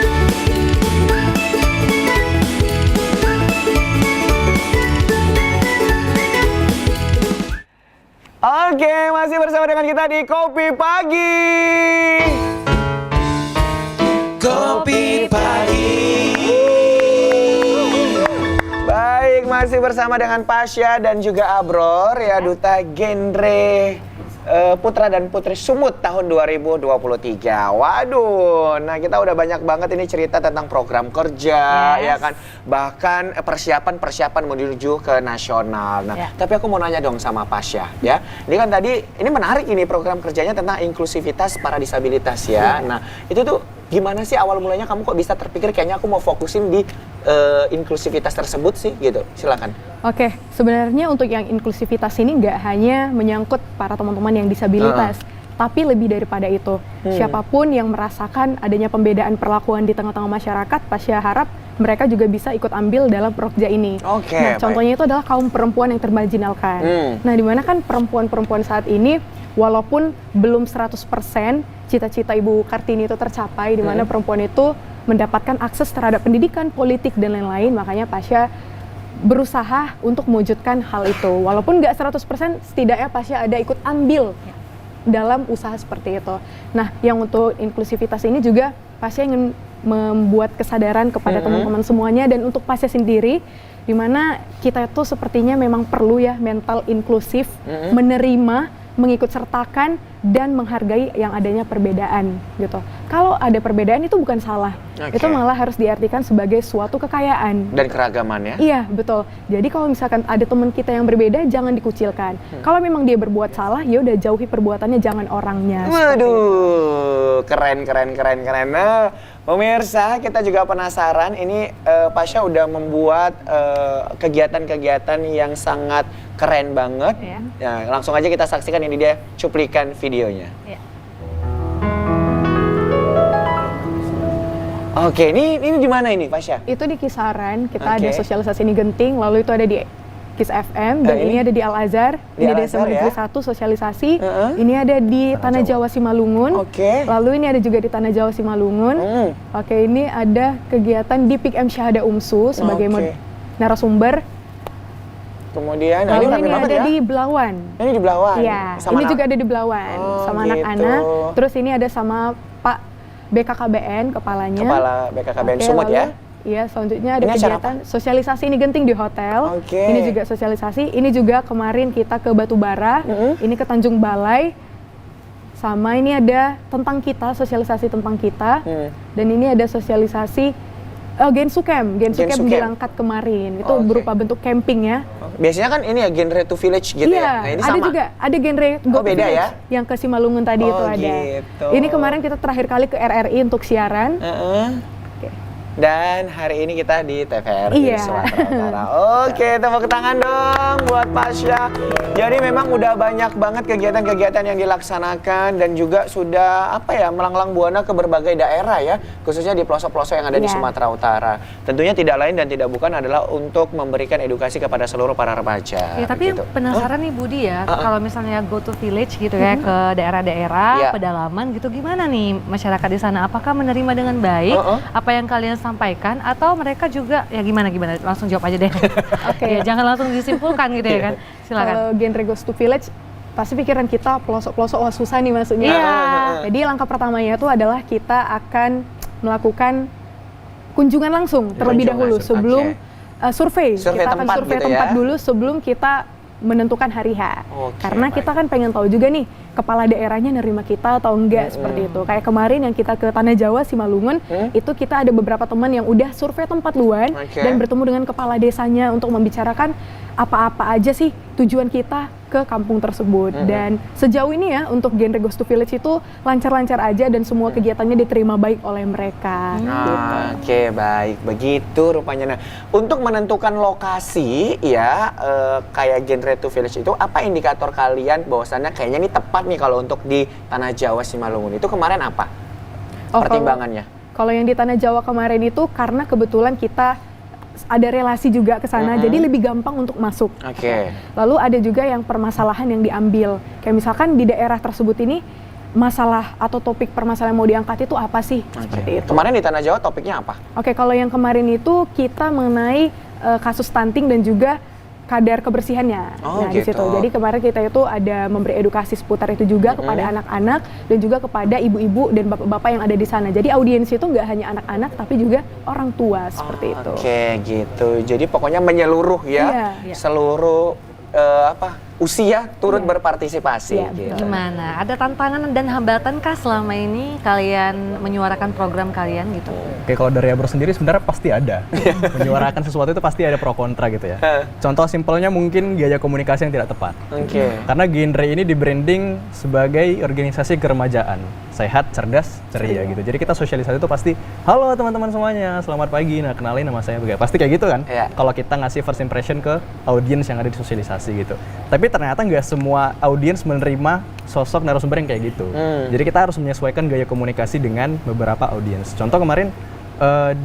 Oke, masih bersama dengan kita di Kopi Pagi. Kopi pagi. Baik, masih bersama dengan Pasya dan juga Abror ya, duta genre Putra dan Putri Sumut tahun 2023. Waduh, nah kita udah banyak banget ini cerita tentang program kerja, Yes. ya kan, bahkan persiapan menuju ke nasional. Nah, Ya. tapi aku mau nanya dong sama Pasya, ya. Ini kan tadi, ini menarik ini program kerjanya tentang inklusivitas para disabilitas ya. Nah, itu tuh gimana sih awal mulanya kamu kok bisa terpikir kayaknya aku mau fokusin di inklusivitas tersebut sih gitu? Silakan. Oke, sebenarnya untuk yang inklusivitas ini nggak hanya menyangkut para teman-teman yang disabilitas, tapi lebih daripada itu. Siapapun yang merasakan adanya pembedaan perlakuan di tengah-tengah masyarakat, Pasya harap mereka juga bisa ikut ambil dalam Prokja ini. Oke, Nah, baik. contohnya itu adalah kaum perempuan yang termarginalkan. Nah, di mana kan perempuan-perempuan saat ini, walaupun belum 100% cita-cita Ibu Kartini itu tercapai, di mana perempuan itu mendapatkan akses terhadap pendidikan, politik, dan lain-lain, makanya Pasya berusaha untuk mewujudkan hal itu. Walaupun nggak 100%, setidaknya Pasya ada ikut ambil dalam usaha seperti itu. Nah, yang untuk inklusivitas ini juga Pasya ingin membuat kesadaran kepada teman-teman semuanya, dan untuk Pasya sendiri, di mana kita itu sepertinya memang perlu ya mental inklusif, menerima, mengikut sertakan, dan menghargai yang adanya perbedaan gitu. Kalau ada perbedaan itu bukan salah, Oke. itu malah harus diartikan sebagai suatu kekayaan. Dan keragaman ya. Iya, betul. Jadi kalau misalkan ada teman kita yang berbeda, jangan dikucilkan. Kalau memang dia berbuat salah, ya udah jauhi perbuatannya, jangan orangnya. Waduh, keren. Nah, pemirsa, kita juga penasaran. Ini Pasya udah membuat kegiatan-kegiatan yang sangat keren banget. Iya. Ya, langsung aja kita saksikan, ini dia cuplikan videonya. Ya. Oke, ini di mana ini, Pasya? Itu di Kisaran, kita ada Oke. sosialisasi ini Genting, lalu itu ada di Kiss FM, dan ini? ini ada di Al-Azhar, Di ini ada Al-Azhar SMA ya? Negeri 1 sosialisasi, Heeh. ini ada di Tanah Jawa Simalungun, Oke. lalu ini ada juga di Tanah Jawa Simalungun, oke, ini ada kegiatan di PIK M Syahada UMSU sebagai Oke. narasumber, Kemudian Lalu rame ini banget ada ya. di Belawan. Ini di Belawan. Iya, Sama ini anak- juga ada di Belawan Oh, sama gitu. anak-anak. Terus ini ada sama Pak BKKBN kepalanya. Kepala BKKBN Oke, Sumut lalu, ya. Iya, selanjutnya ada Ini acara kegiatan sosialisasi ini genting di hotel. Oke. Ini juga sosialisasi. Ini juga kemarin kita ke Batubara. Ini ke Tanjung Balai. Sama ini ada tentang kita, sosialisasi tentang kita. Dan ini ada sosialisasi Gensukem Gensukem. di Langkat kemarin. Itu Oke. berupa bentuk camping ya. Biasanya kan ini ya genre to village gitu Iya, ya. Nah, ini ada sama. juga, ada genre Oh, Go beda Village ya? yang ke Simalungun tadi Oh, itu ada. gitu. Ini kemarin kita terakhir kali ke RRI untuk siaran. Heeh. Dan hari ini kita di TVRI Iya. Sumatera Utara. Oke, tepuk tangan dong buat Pasha. Jadi memang udah banyak banget kegiatan-kegiatan yang dilaksanakan dan juga sudah melanglang buana ke berbagai daerah ya, khususnya di pelosok-pelosok yang ada di Iya. Sumatera Utara. Tentunya tidak lain dan tidak bukan adalah untuk memberikan edukasi kepada seluruh para remaja. Ya, tapi gitu. penasaran nih Budi ya, kalau misalnya go to village gitu ya ke daerah-daerah, Iya. pedalaman gitu, gimana nih masyarakat di sana? Apakah menerima dengan baik apa yang kalian sampaikan atau mereka juga ya gimana? Langsung jawab aja deh. Oke. Ya, jangan langsung disimpulkan gitu ya kan. Silakan. Kalau genre Goes to Village, pasti pikiran kita pelosok-pelosok, wah susah nih masuknya. Iya. Jadi langkah pertamanya itu adalah kita akan melakukan kunjungan langsung terlebih Kunjungan dahulu langsung, sebelum survei. Survei Kita akan tempat survei gitu tempat ya. dulu sebelum kita menentukan hari H. Oke, Karena baik. kita kan pengen tahu juga nih kepala daerahnya nerima kita atau enggak seperti itu. Kayak kemarin yang kita ke Tanah Jawa Simalungun, itu kita ada beberapa teman yang udah survei tempat duluan Oke. dan bertemu dengan kepala desanya untuk membicarakan apa-apa aja sih tujuan kita ke kampung tersebut. Dan sejauh ini ya untuk genre Goes to Village itu lancar-lancar aja dan semua kegiatannya diterima baik oleh mereka. Gitu. Oke, baik. Begitu rupanya. Nah, untuk menentukan lokasi ya kayak genre to village itu apa indikator kalian bahwasannya kayaknya ini tepat nih kalau untuk di Tanah Jawa Simalungun. Itu kemarin apa? Oh, Pertimbangannya. Kalau yang di Tanah Jawa kemarin itu karena kebetulan kita ada relasi juga ke sana, jadi lebih gampang untuk masuk. Oke. Lalu ada juga yang permasalahan yang diambil. Kayak misalkan di daerah tersebut ini masalah atau topik permasalahan yang mau diangkat itu apa sih? Seperti itu. Kemarin di Tanah Jawa topiknya apa? Oke, kalau yang kemarin itu kita mengenai kasus stunting dan juga kadar kebersihannya. Oh, Nah, di gitu. situ. Jadi kemarin kita itu ada memberi edukasi seputar itu juga kepada anak-anak dan juga kepada ibu-ibu dan bapak-bapak yang ada di sana. Jadi audiens itu nggak hanya anak-anak tapi juga orang tua seperti itu. Oke, gitu. Jadi pokoknya menyeluruh ya. Iya. Seluruh usia turut berpartisipasi Iya, gitu. Gimana? Ada tantangan dan hambatankah selama ini kalian menyuarakan program kalian gitu? Oke, kalau dari Abro sendiri sebenarnya pasti ada. Menyuarakan sesuatu itu pasti ada pro kontra gitu ya. Contoh simpelnya mungkin gaya komunikasi yang tidak tepat. Oke. Karena genre ini di branding sebagai organisasi keremajaan, sehat, cerdas, ceria gitu. Jadi kita sosialisasi itu pasti, halo teman-teman semuanya, selamat pagi, nah kenalin nama saya, pasti kayak gitu kan. Iya. Kalau kita ngasih first impression ke audiens yang ada di sosialisasi gitu. Tapi ternyata nggak semua audiens menerima sosok narasumber yang kayak gitu. Jadi kita harus menyesuaikan gaya komunikasi dengan beberapa audiens. Contoh kemarin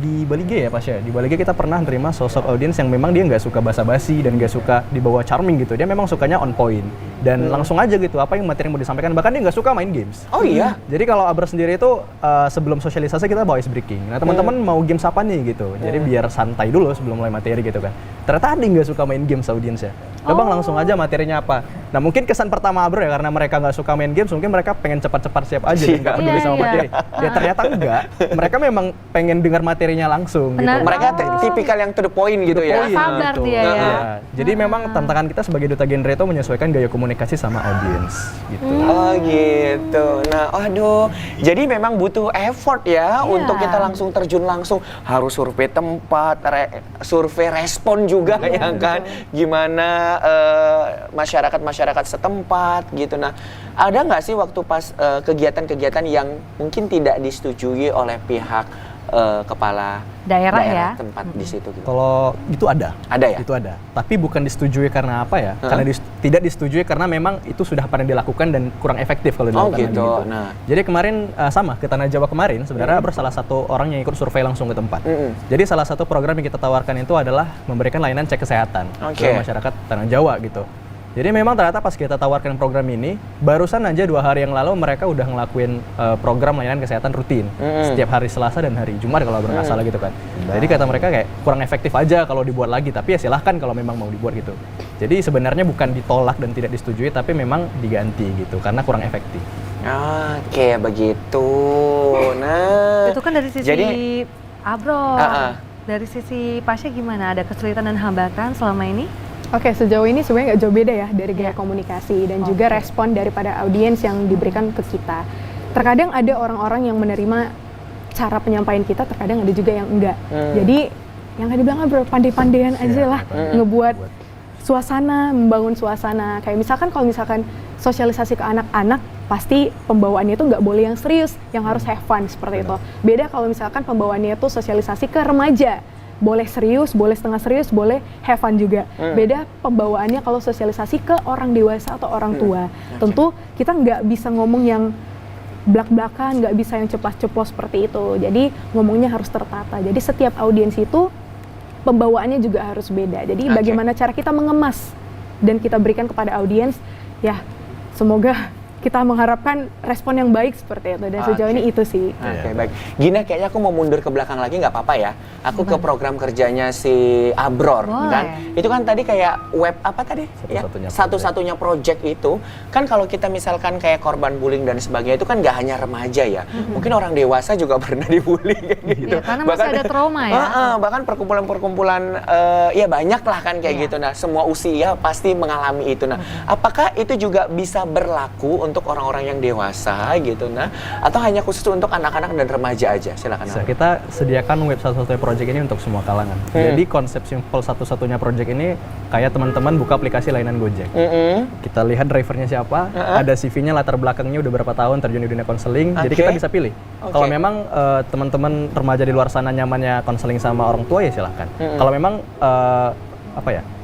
di Bali G ya Pasha, di Bali G kita pernah nerima sosok audiens yang memang dia nggak suka basa-basi dan nggak suka dibawa charming gitu. Dia memang sukanya on point dan langsung aja gitu apa yang materi yang mau disampaikan. Bahkan dia nggak suka main games. Oh iya. Jadi kalau Abra sendiri itu sebelum sosialisasi kita bawa ice breaking. Nah teman-teman mau games apa nih gitu. Jadi biar santai dulu sebelum mulai materi gitu kan. Ternyata ada yang nggak suka main games audiensnya. Bang langsung aja materinya apa. Nah mungkin kesan pertama Abra ya karena mereka nggak suka main games, mungkin mereka pengen cepat-cepat siap aja dan nggak peduli sama materi. Ya ternyata enggak. Mereka memang pengen dengar materinya langsung gitu. Benar. Mereka tipikal yang to the point gitu ya. Poin, Sabar gitu. dia ya. Iya. Jadi memang tantangan kita sebagai duta genre itu menyesuaikan gaya komunikasi sama audiens gitu. Oh gitu. Nah, aduh. Jadi memang butuh effort ya untuk kita langsung terjun langsung. Harus survei tempat, survei respon juga ya kan. Gimana masyarakat setempat gitu. Nah, ada nggak sih waktu pas kegiatan-kegiatan yang mungkin tidak disetujui oleh pihak kepala Daerah ya? tempat di situ gitu? Kalau itu ada. Ada ya? Itu ada. Tapi bukan disetujui karena apa ya? Karena tidak disetujui karena memang itu sudah pernah dilakukan dan kurang efektif kalau dilakukan gitu. lagi gitu. Nah. Jadi kemarin sama ke Tanah Jawa kemarin sebenarnya Abra salah satu orang yang ikut survei langsung ke tempat. Jadi salah satu program yang kita tawarkan itu adalah memberikan layanan cek kesehatan Oke. ke masyarakat Tanah Jawa gitu. Jadi memang ternyata pas kita tawarkan program ini, barusan aja 2 hari yang lalu mereka udah ngelakuin program layanan kesehatan rutin setiap hari Selasa dan hari Jumat kalau nggak salah gitu kan. Jadi kata mereka kayak kurang efektif aja kalau dibuat lagi, tapi ya silahkan kalau memang mau dibuat gitu. Jadi sebenarnya bukan ditolak dan tidak disetujui, tapi memang diganti gitu karena kurang efektif. Oke, begitu. Nah, Itu kan dari sisi jadi- Abro. Ah. Dari sisi Pasha gimana? Ada kesulitan dan hambatan selama ini? Oke, sejauh ini sebenarnya nggak jauh beda ya dari gaya komunikasi dan juga respon daripada audiens yang diberikan ke kita. Terkadang ada orang-orang yang menerima cara penyampaian kita, terkadang ada juga yang enggak. Jadi yang tadi bilang bro, pandai-pandaian aja lah ngebuat suasana, membangun suasana. Kayak misalkan kalau misalkan sosialisasi ke anak-anak, pasti pembawaannya itu nggak boleh yang serius, yang harus have fun seperti itu. Beda kalau misalkan pembawaannya itu sosialisasi ke remaja. Boleh serius, boleh setengah serius, boleh have fun juga. Beda pembawaannya kalau sosialisasi ke orang dewasa atau orang tua. Tentu kita nggak bisa ngomong yang blak-blakan, nggak bisa yang ceplas-ceplos seperti itu. Jadi ngomongnya harus tertata. Jadi setiap audiens itu pembawaannya juga harus beda. Jadi bagaimana cara kita mengemas dan kita berikan kepada audiens, ya semoga kita mengharapkan respon yang baik seperti itu. Dan sejauh ini itu sih. Oke, baik. Gina, kayaknya aku mau mundur ke belakang lagi, nggak apa-apa ya? Aku ke program kerjanya si Abror, Boleh. kan? Itu kan tadi kayak web apa tadi? Satu-satunya Satu-satunya project itu. Kan kalau kita misalkan kayak korban bullying dan sebagainya, itu kan nggak hanya remaja ya. Mungkin orang dewasa juga pernah dibully kayak gitu. Iya, karena masih ada trauma ya. Bahkan perkumpulan-perkumpulan, ya banyak lah kan kayak gitu. Nah, semua usia pasti mengalami itu. Nah, apakah itu juga bisa berlaku untuk orang-orang yang dewasa gitu, nah, atau hanya khusus untuk anak-anak dan remaja aja? Silakan. Bisa, kita sediakan web satu-satunya project ini untuk semua kalangan. Jadi konsep simple satu-satunya project ini kayak teman-teman buka aplikasi layanan Gojek. Kita lihat drivernya siapa, ada CV-nya, latar belakangnya udah berapa tahun terjun di dunia konseling. Jadi kita bisa pilih. Kalau memang teman-teman remaja di luar sana nyamannya konseling sama orang tua ya silahkan. Kalau memang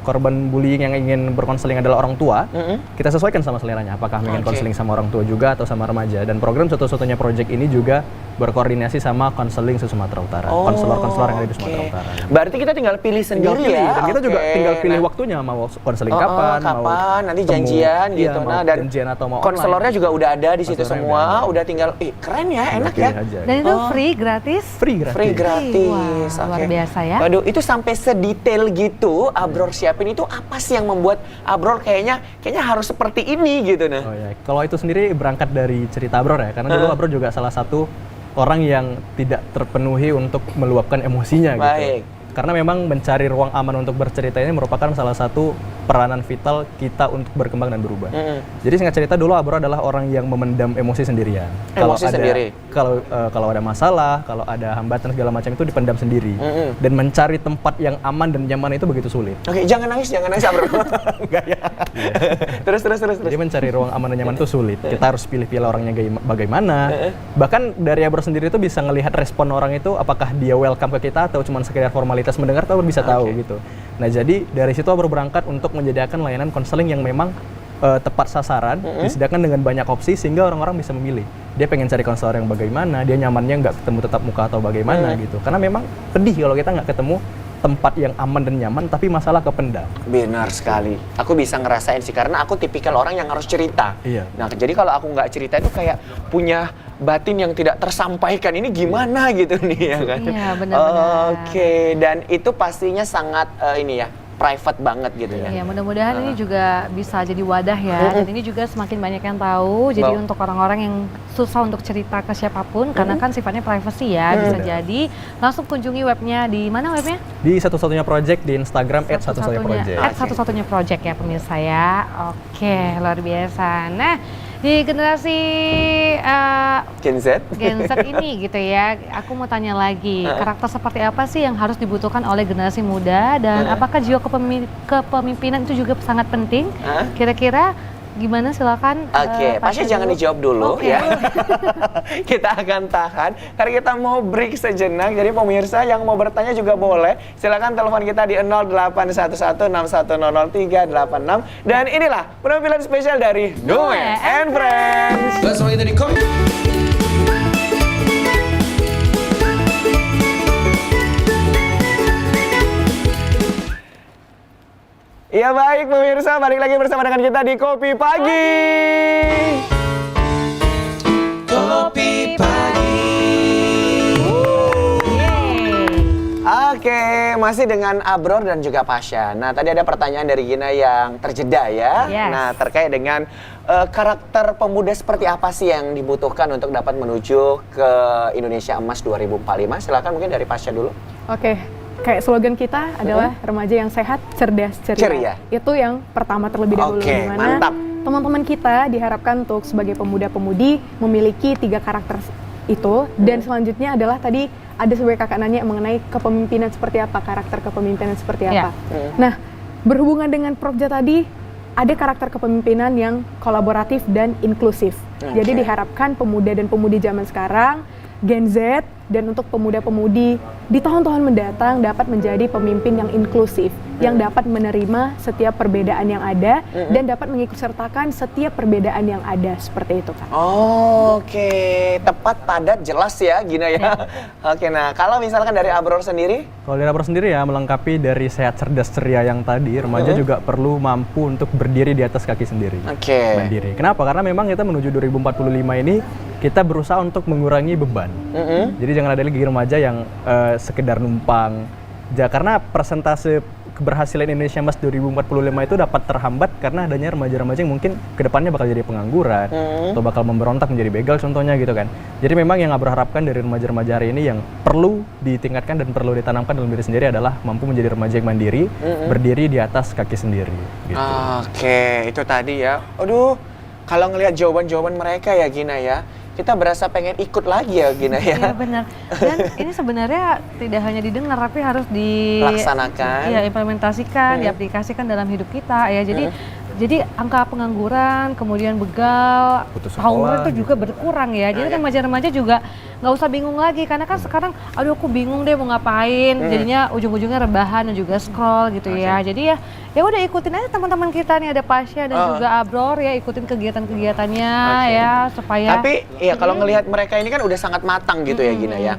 korban bullying yang ingin berkonseling adalah orang tua, kita sesuaikan sama seleranya. Apakah ingin konseling sama orang tua juga atau sama remaja. Dan program satu-satunya project ini juga berkoordinasi sama konseling se-Sumatera Utara. Konselor-konselor yang ada di Sumatera Utara. Berarti kita tinggal pilih Tinggal sendiri pilih, ya. dan kita juga Oke. tinggal pilih Nah, waktunya mau konseling kapan, mau nanti temu, janjian iya, gitu. mau Nah, dan janjian atau mau konselornya online. juga udah ada di situ Konselornya semua, udah ada. udah tinggal keren ya, enak ya. Pilih aja. Dan itu free, gratis? Free gratis. Free gratis. Wah, luar Oke. biasa ya. Waduh, itu sampai sedetail gitu Abror siapin itu apa sih yang membuat Abror kayaknya harus seperti ini gitu nah. Oh ya, kalau itu sendiri berangkat dari cerita Abror ya, karena dulu Abror juga salah satu orang yang tidak terpenuhi untuk meluapkan emosinya Baik. gitu. Karena memang mencari ruang aman untuk bercerita ini merupakan salah satu peranan vital kita untuk berkembang dan berubah. Jadi singkat cerita dulu Abror adalah orang yang memendam emosi sendirian. Emosi sendiri? Kalau ada masalah, kalau ada hambatan segala macam itu dipendam sendiri. Dan mencari tempat yang aman dan nyaman itu begitu sulit. Oke, jangan nangis Abror. Enggak ya. Terus. Jadi mencari ruang aman dan nyaman itu sulit. Kita harus pilih-pilih orangnya bagaimana. Bahkan dari Abror sendiri itu bisa ngelihat respon orang itu apakah dia welcome ke kita atau cuma sekedar formalitas mendengar, atau bisa tahu gitu. Nah, jadi dari situ Abror berangkat untuk menyediakan layanan konseling yang memang tepat sasaran, disediakan dengan banyak opsi sehingga orang-orang bisa memilih. Dia pengen cari konselor yang bagaimana, dia nyamannya nggak ketemu tetap muka atau bagaimana gitu. Karena memang pedih kalau kita nggak ketemu tempat yang aman dan nyaman, tapi masalah kependam. Benar sekali. Aku bisa ngerasain sih karena aku tipikal orang yang harus cerita. Iya. Nah, jadi kalau aku nggak cerita itu kayak punya batin yang tidak tersampaikan. Ini gimana gitu nih ya kan? Iya, benar-benar. Oke, dan itu pastinya sangat ini ya, private banget gitu ya. Iya, mudah-mudahan ini juga bisa jadi wadah ya. Dan ini juga semakin banyak yang tahu. Jadi untuk orang-orang yang susah untuk cerita ke siapapun, karena kan sifatnya privacy ya, bisa jadi. Langsung kunjungi webnya, di mana webnya? Di satu-satunya project di Instagram @satu-satunya project. @satu-satunya project ya pemirsa ya. Oke, luar biasa. Nah, di generasi Gen Z. Gen Z ini gitu ya, aku mau tanya lagi, karakter seperti apa sih yang harus dibutuhkan oleh generasi muda, dan apakah jiwa kepemimpinan itu juga sangat penting? Kira-kira gimana, silakan. Oke, Pasha jangan dijawab dulu Oke. ya. Kita akan tahan karena kita mau break sejenak. Jadi pemirsa yang mau bertanya juga boleh. Silakan telepon kita di 081161000386. Dan inilah penampilan spesial dari Noe and Friends. Langsung kita di Kopi. Ya baik pemirsa, balik lagi bersama dengan kita di Kopi Pagi. Kopi Pagi. Oke, masih dengan Abror dan juga Pasha. Nah, tadi ada pertanyaan dari Gina yang terjeda ya. Yes. Nah, terkait dengan karakter pemuda seperti apa sih yang dibutuhkan untuk dapat menuju ke Indonesia Emas 2045? Silakan mungkin dari Pasha dulu. Oke, kayak slogan kita adalah remaja yang sehat, cerdas, ceria. Ceria. Itu yang pertama terlebih dahulu. Oke, Di mana mantap. teman-teman kita diharapkan untuk sebagai pemuda-pemudi memiliki 3 karakter itu. Dan selanjutnya adalah tadi ada sebuah kakak nanya mengenai kepemimpinan seperti apa, karakter kepemimpinan seperti apa. Nah, berhubungan dengan Profja tadi, ada karakter kepemimpinan yang kolaboratif dan inklusif. Jadi diharapkan pemuda dan pemudi zaman sekarang, Gen Z, dan untuk pemuda-pemudi di tahun-tahun mendatang dapat menjadi pemimpin yang inklusif, yang dapat menerima setiap perbedaan yang ada dan dapat mengikutsertakan setiap perbedaan yang ada, seperti itu, Kak. Oke, tepat, padat, jelas ya Gina ya. Oke, nah kalau misalkan dari Abror sendiri? Kalau dari Abror sendiri ya, melengkapi dari sehat, cerdas, ceria yang tadi, remaja juga perlu mampu untuk berdiri di atas kaki sendiri. Oke. Mandiri. Kenapa? Karena memang kita menuju 2045 ini, kita berusaha untuk mengurangi beban. Jadi jangan ada lagi remaja yang sekedar numpang. Karena persentase keberhasilan Indonesia Emas 2045 itu dapat terhambat karena adanya remaja-remaja yang mungkin kedepannya bakal jadi pengangguran atau bakal memberontak menjadi begal contohnya gitu kan. Jadi memang yang Abror harapkan dari remaja-remaja hari ini yang perlu ditingkatkan dan perlu ditanamkan dalam diri sendiri adalah mampu menjadi remaja yang mandiri, berdiri di atas kaki sendiri. Gitu. Oke, itu tadi ya. Aduh, kalau ngelihat jawaban-jawaban mereka ya Gina ya, kita berasa pengen ikut lagi ya Gina ya. Iya benar. Dan ini sebenarnya tidak hanya didengar tapi harus Laksanakan. Iya, implementasikan, diaplikasikan dalam hidup kita ya. Jadi angka pengangguran, kemudian begal, Putus umur sekolah, itu juga berkurang ya. Jadi remaja-remaja juga nggak usah bingung lagi karena kan sekarang aduh aku bingung deh mau ngapain. Jadinya ujung-ujungnya rebahan dan juga scroll gitu ya. Jadi ya udah ikutin aja teman-teman kita nih, ada Pasha dan juga Abror ya, ikutin kegiatan-kegiatannya ya supaya. Tapi ya kalau ngelihat mereka ini kan udah sangat matang gitu ya Gina ya.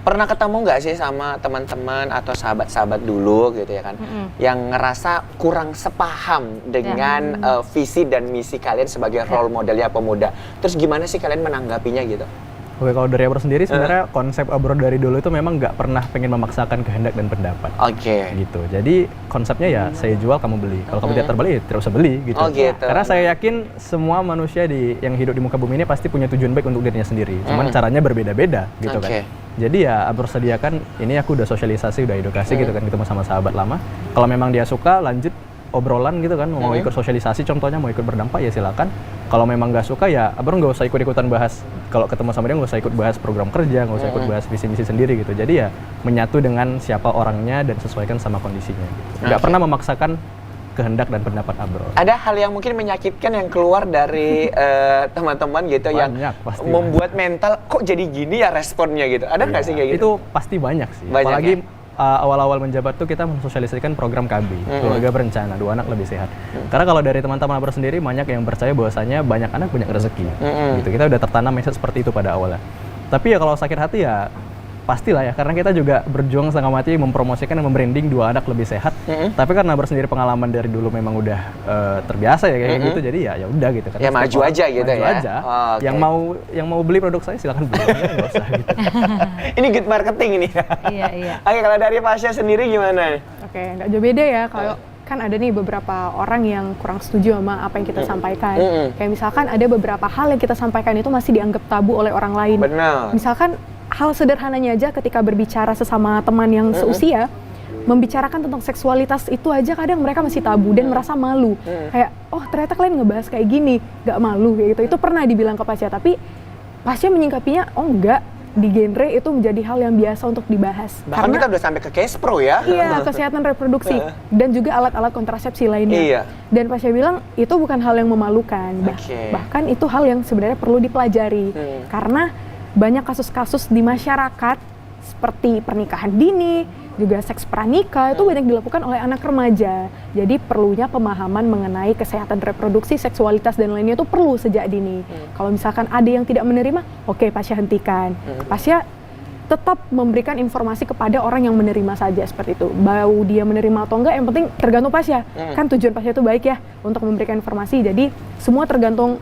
Pernah ketemu nggak sih sama teman-teman atau sahabat-sahabat dulu gitu ya kan, yang ngerasa kurang sepaham dengan visi dan misi kalian sebagai role modelnya pemuda. Terus gimana sih kalian menanggapinya gitu? Oke, kalau dari Abror sendiri sebenarnya konsep Abror dari dulu itu memang nggak pernah pengen memaksakan kehendak dan pendapat. Oke. Gitu. Jadi konsepnya ya saya jual kamu beli. Kalau kamu tidak terbeli, ya tidak usah beli gitu. Oh, gitu. Karena saya yakin semua manusia yang hidup di muka bumi ini pasti punya tujuan baik untuk dirinya sendiri. Cuman caranya berbeda-beda gitu kan. Jadi ya Abror sediakan, ini aku udah sosialisasi, udah edukasi gitu kan, ketemu sama sahabat lama. Kalau memang dia suka lanjut obrolan gitu kan, mau ikut sosialisasi contohnya, mau ikut berdampak ya silakan. Kalau memang nggak suka ya Abror nggak usah ikut-ikutan bahas. Kalau ketemu sama dia nggak usah ikut bahas program kerja, nggak usah ikut bahas visi-misi sendiri gitu. Jadi ya menyatu dengan siapa orangnya dan sesuaikan sama kondisinya. Nggak pernah memaksakan kehendak dan pendapat Abror. Ada hal yang mungkin menyakitkan yang keluar dari teman-teman gitu yang Pasti membuat mental kok jadi gini ya responnya gitu. Ada nggak sih kayak gitu? Itu pasti banyak sih. Banyak, Apalagi ya? Awal-awal menjabat tuh kita mensosialisasikan program KB, keluarga berencana, 2 anak lebih sehat. Karena kalau dari teman-teman Abror sendiri banyak yang percaya bahwasanya banyak anak banyak rezeki. Gitu. Kita udah tertanam message seperti itu pada awalnya. Tapi ya kalau sakit hati ya pastilah ya, karena kita juga berjuang setengah mati mempromosikan dan membranding 2 anak lebih sehat. Tapi karena Abror sendiri pengalaman dari dulu memang udah terbiasa ya kayak gitu, jadi ya udah gitu kan. Ya maju aja gitu maju ya. aja. Oh, okay. Yang mau beli produk saya silakan beli, nggak usah gitu. Ini good marketing ini. Iya. Oke, kalau dari Pasha sendiri gimana? Oke, nggak jauh beda ya. Kalau kan ada nih beberapa orang yang kurang setuju sama apa yang kita sampaikan. Kayak misalkan ada beberapa hal yang kita sampaikan itu masih dianggap tabu oleh orang lain. Benar. Misalkan hal sederhananya aja ketika berbicara sesama teman yang seusia, membicarakan tentang seksualitas itu aja kadang mereka masih tabu dan merasa malu. Kayak, oh ternyata kalian ngebahas kayak gini, nggak malu kayak gitu. Itu pernah dibilang ke Pasha, tapi Pasha menyingkapinya, oh enggak, di genre itu menjadi hal yang biasa untuk dibahas. Bahkan kita udah sampai ke case pro ya. Iya, kesehatan reproduksi dan juga alat-alat kontrasepsi lainnya. Iya. Dan Pasha bilang itu bukan hal yang memalukan, bahkan itu hal yang sebenarnya perlu dipelajari. Karena banyak kasus-kasus di masyarakat seperti pernikahan dini, juga seks pranikah itu banyak dilakukan oleh anak remaja. Jadi perlunya pemahaman mengenai kesehatan reproduksi, seksualitas dan lainnya itu perlu sejak dini. Kalau misalkan ada yang tidak menerima, oke Pasha hentikan. Pasha tetap memberikan informasi kepada orang yang menerima saja seperti itu. Mau dia menerima atau enggak, yang penting tergantung pasien. Kan tujuan pasien itu baik ya untuk memberikan informasi. Jadi semua tergantung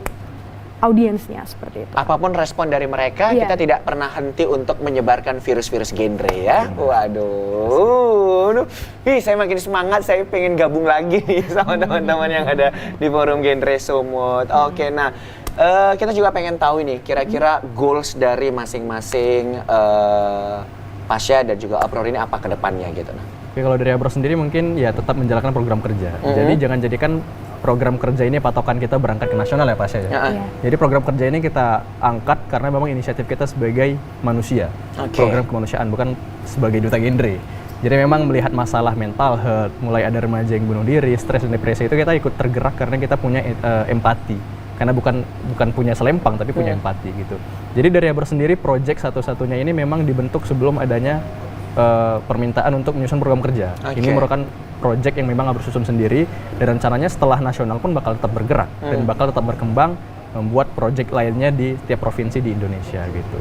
audiensnya seperti itu. Apapun respon dari mereka, Iya. kita tidak pernah henti untuk menyebarkan virus-virus genre ya. Waduh. Ih, saya makin semangat, saya pengen gabung lagi nih sama teman-teman yang ada di forum genre Sumut. Oke, nah kita juga pengen tahu ini kira-kira goals dari masing-masing Pasha dan juga Abror ini apa ke depannya gitu. Nah. Oke, kalau dari Abror sendiri mungkin ya tetap menjalankan program kerja. Jadi jangan jadikan program kerja ini patokan kita berangkat ke nasional ya Pasha ya. Iya. Jadi program kerja ini kita angkat karena memang inisiatif kita sebagai manusia. Oke. Program kemanusiaan, bukan sebagai duta genre. Jadi memang melihat masalah mental health, mulai ada remaja yang bunuh diri, stres dan depresi itu kita ikut tergerak karena kita punya empati. Karena bukan punya selempang tapi punya empati gitu. Jadi dari Abror sendiri project satu-satunya ini memang dibentuk sebelum adanya permintaan untuk menyusun program kerja. Oke. Ini merupakan project yang memang Abror susun sendiri dan rencananya setelah nasional pun bakal tetap bergerak dan bakal tetap berkembang membuat project lainnya di tiap provinsi di Indonesia gitu.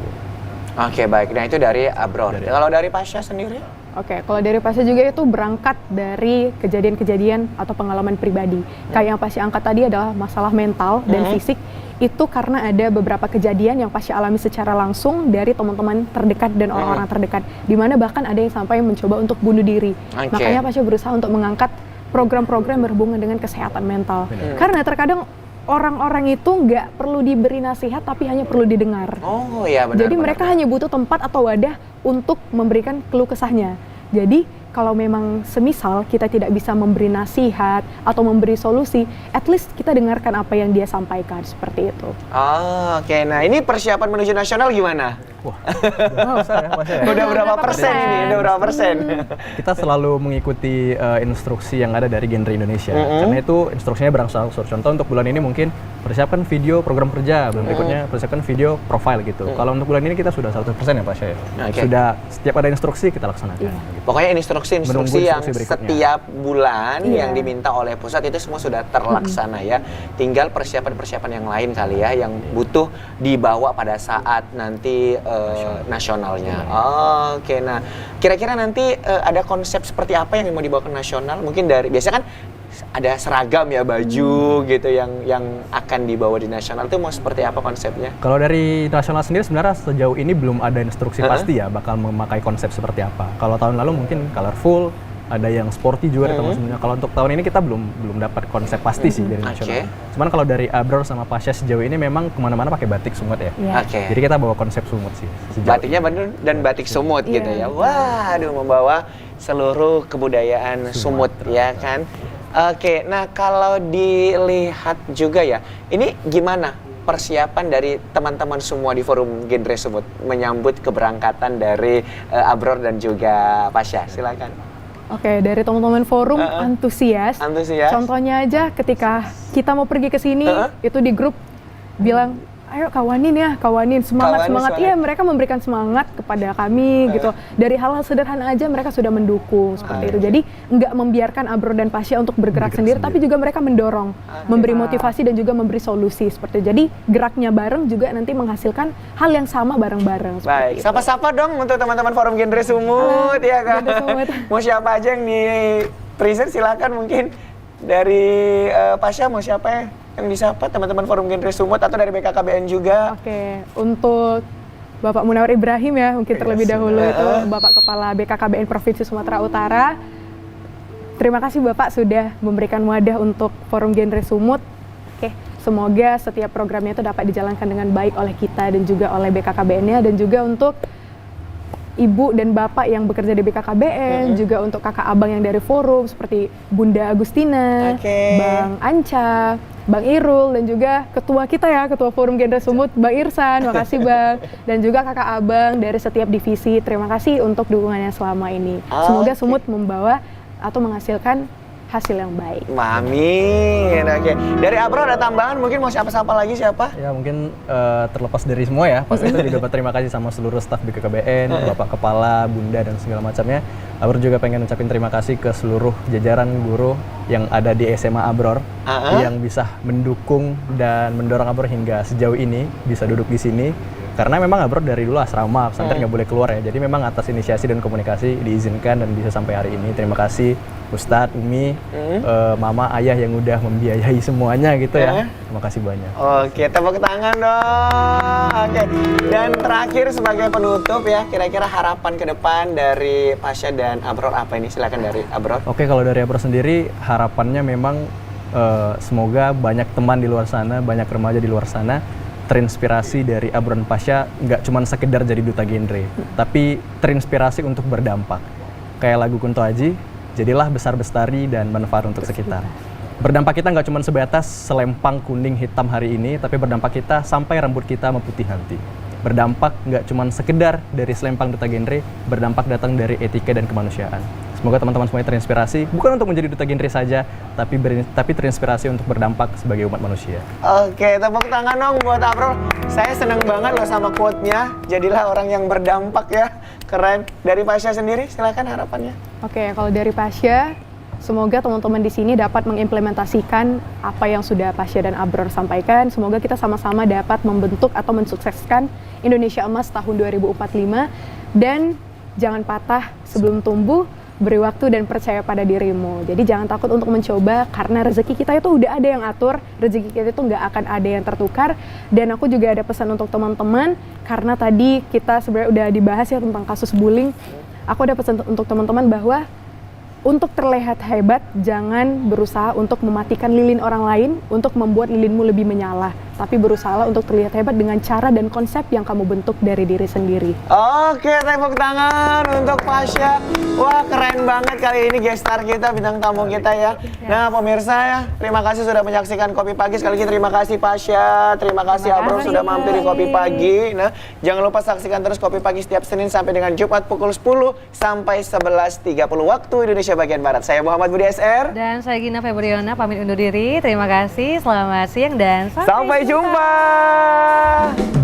Oke, baik. Nah, itu dari Abror. Kalau dari Pasha sendiri? Oke, kalau dari Pasha juga itu berangkat dari kejadian-kejadian atau pengalaman pribadi. Kayak yang Pasha angkat tadi adalah masalah mental dan fisik. Itu karena ada beberapa kejadian yang Pasha alami secara langsung dari teman-teman terdekat dan orang-orang terdekat. Di mana bahkan ada yang sampai mencoba untuk bunuh diri. Oke. Makanya Pasha berusaha untuk mengangkat program-program berhubungan dengan kesehatan mental. Karena terkadang orang-orang itu nggak perlu diberi nasihat, tapi hanya perlu didengar. Oh iya, benar. Jadi mereka hanya butuh tempat atau wadah untuk memberikan keluh kesahnya. Jadi kalau memang semisal kita tidak bisa memberi nasihat atau memberi solusi, at least kita dengarkan apa yang dia sampaikan, seperti itu. Oh, oke. Nah, ini persiapan menuju nasional gimana? Wah, udah besar ya Pasha ya. Udah berapa persen ini? Udah berapa persen? Kita selalu mengikuti instruksi yang ada dari genre Indonesia. Karena itu instruksinya berangsur-angsur. Contoh untuk bulan ini mungkin persiapkan video program kerja, bulan berikutnya persiapkan video profile gitu. Kalau untuk bulan ini kita sudah 100% ya Pasha ya. Oke. Sudah setiap ada instruksi kita laksanakan. Gitu. Pokoknya instruksi-instruksi Menunggu yang instruksi berikutnya. setiap bulan Iya. yang diminta oleh pusat itu semua sudah terlaksana ya. Tinggal persiapan-persiapan yang lain kali ya yang butuh dibawa pada saat nanti nasionalnya. Oke, nah kira-kira nanti ada konsep seperti apa yang mau dibawa ke nasional? Mungkin dari biasa kan ada seragam ya baju gitu yang akan dibawa di nasional itu mau seperti apa konsepnya? Kalau dari nasional sendiri sebenarnya sejauh ini belum ada instruksi pasti ya bakal memakai konsep seperti apa. Kalau tahun lalu mungkin colorful, ada yang sporty juga ada sebenarnya. Kalau untuk tahun ini kita belum dapat konsep pasti sih dari nasional. Cuman kalau dari Abror sama Pasha sejauh ini memang kemana-mana pakai batik Sumut ya. Iya. Oke. Jadi kita bawa konsep Sumut sih. sejauh Batiknya bener dan batik Sumut gitu ya. Waduh, membawa seluruh kebudayaan Sumut ya kan. Oke, nah kalau dilihat juga ya, ini gimana persiapan dari teman-teman semua di forum genre Sumut menyambut keberangkatan dari Abror dan juga Pasha? Silakan. Oke, dari teman-teman forum antusias. Antusias. Contohnya aja ketika kita mau pergi ke sini, itu di grup bilang, ayo kawanin ya, kawanin, semangat. Iya, mereka memberikan semangat kepada kami gitu. Dari hal-hal sederhana aja mereka sudah mendukung seperti itu. Jadi nggak membiarkan Abror dan Pasha untuk bergerak sendiri, tapi juga mereka mendorong, memberi motivasi dan juga memberi solusi seperti itu. Jadi geraknya bareng juga nanti menghasilkan hal yang sama bareng-bareng. Baik, seperti itu. sapa-sapa dong untuk teman-teman forum genre Sumut ya kan. Genre Sumut. Mau siapa aja yang di present silakan mungkin dari Pasha mau siapa ya yang disapa teman-teman forum genre Sumut atau dari BKKBN juga. Oke, untuk Bapak Munawar Ibrahim ya, mungkin terlebih dahulu itu Bapak Kepala BKKBN Provinsi Sumatera Utara. Terima kasih Bapak sudah memberikan wadah untuk forum genre Sumut. Oke, semoga setiap programnya itu dapat dijalankan dengan baik oleh kita dan juga oleh BKKBN-nya dan juga untuk Ibu dan Bapak yang bekerja di BKKBN, juga untuk kakak abang yang dari forum seperti Bunda Agustina, Bang Anca, Bang Irul, dan juga ketua kita ya, ketua forum genre Sumut, Bang Irsan, makasih Bang. Dan juga kakak abang dari setiap divisi, terima kasih untuk dukungannya selama ini. Semoga Sumut membawa atau menghasilkan hasil yang baik. Amin. Oke. Dari Abror ada tambahan mungkin mau siapa-siapa lagi siapa? Ya mungkin terlepas dari semua ya, pas itu juga berterima kasih sama seluruh staf BKKBN, Bapak Kepala, Bunda dan segala macamnya. Abror juga pengen ucapin terima kasih ke seluruh jajaran guru yang ada di SMA Abror yang bisa mendukung dan mendorong Abror hingga sejauh ini bisa duduk di sini. Karena memang Abrar dari dulu asrama, pesantren nggak boleh keluar ya. Jadi memang atas inisiasi dan komunikasi diizinkan dan bisa sampai hari ini. Terima kasih Ustadz, Umi, Mama, Ayah yang udah membiayai semuanya gitu ya. Terima kasih banyak. Oke, tepuk tangan dong. Oke, dan terakhir sebagai penutup ya, kira-kira harapan ke depan dari Pasha dan Abror apa ini? Silakan dari Abror. Oke, kalau dari Abrar sendiri harapannya memang semoga banyak teman di luar sana, banyak remaja di luar sana terinspirasi dari Abrar dan Pasha, nggak cuma sekedar jadi duta genre, tapi terinspirasi untuk berdampak. Kayak lagu Kunto Aji, jadilah besar bestari dan manfaat untuk sekitar. Berdampak kita nggak cuma sebatas selempang kuning hitam hari ini, tapi berdampak kita sampai rambut kita memutih nanti. Berdampak nggak cuma sekedar dari selempang duta genre, berdampak datang dari etika dan kemanusiaan. Semoga teman-teman semuanya terinspirasi, bukan untuk menjadi duta genre saja, tapi terinspirasi untuk berdampak sebagai umat manusia. Oke, tepuk tangan dong buat Abror. Saya seneng banget loh sama quote-nya. Jadilah orang yang berdampak ya. Keren. Dari Pasha sendiri, silakan harapannya. Oke, kalau dari Pasha, semoga teman-teman di sini dapat mengimplementasikan apa yang sudah Pasha dan Abror sampaikan. Semoga kita sama-sama dapat membentuk atau mensukseskan Indonesia Emas tahun 2045. Dan jangan patah sebelum tumbuh, beri waktu dan percaya pada dirimu. Jadi jangan takut untuk mencoba, karena rezeki kita itu udah ada yang atur, rezeki kita itu nggak akan ada yang tertukar. Dan aku juga ada pesan untuk teman-teman, karena tadi kita sebenarnya udah dibahas ya tentang kasus bullying. Aku ada pesan untuk teman-teman bahwa untuk terlihat hebat, jangan berusaha untuk mematikan lilin orang lain untuk membuat lilinmu lebih menyala. Tapi berusaha untuk terlihat hebat dengan cara dan konsep yang kamu bentuk dari diri sendiri. Oke, tepuk tangan untuk Pasha. Wah, keren banget kali ini guest star kita, bintang tamu kita ya. Nah, pemirsa ya, terima kasih sudah menyaksikan Kopi Pagi. Sekali lagi terima kasih Pasha, terima kasih Abror sudah mampir di Kopi Pagi. Nah, jangan lupa saksikan terus Kopi Pagi setiap Senin sampai dengan Jumat pukul 10 sampai 11.30 waktu Indonesia bagian Barat. Saya Muhammad Budi SR. Dan saya Gina Febriana pamit undur diri. Terima kasih, selamat siang dan Sampai jumpa.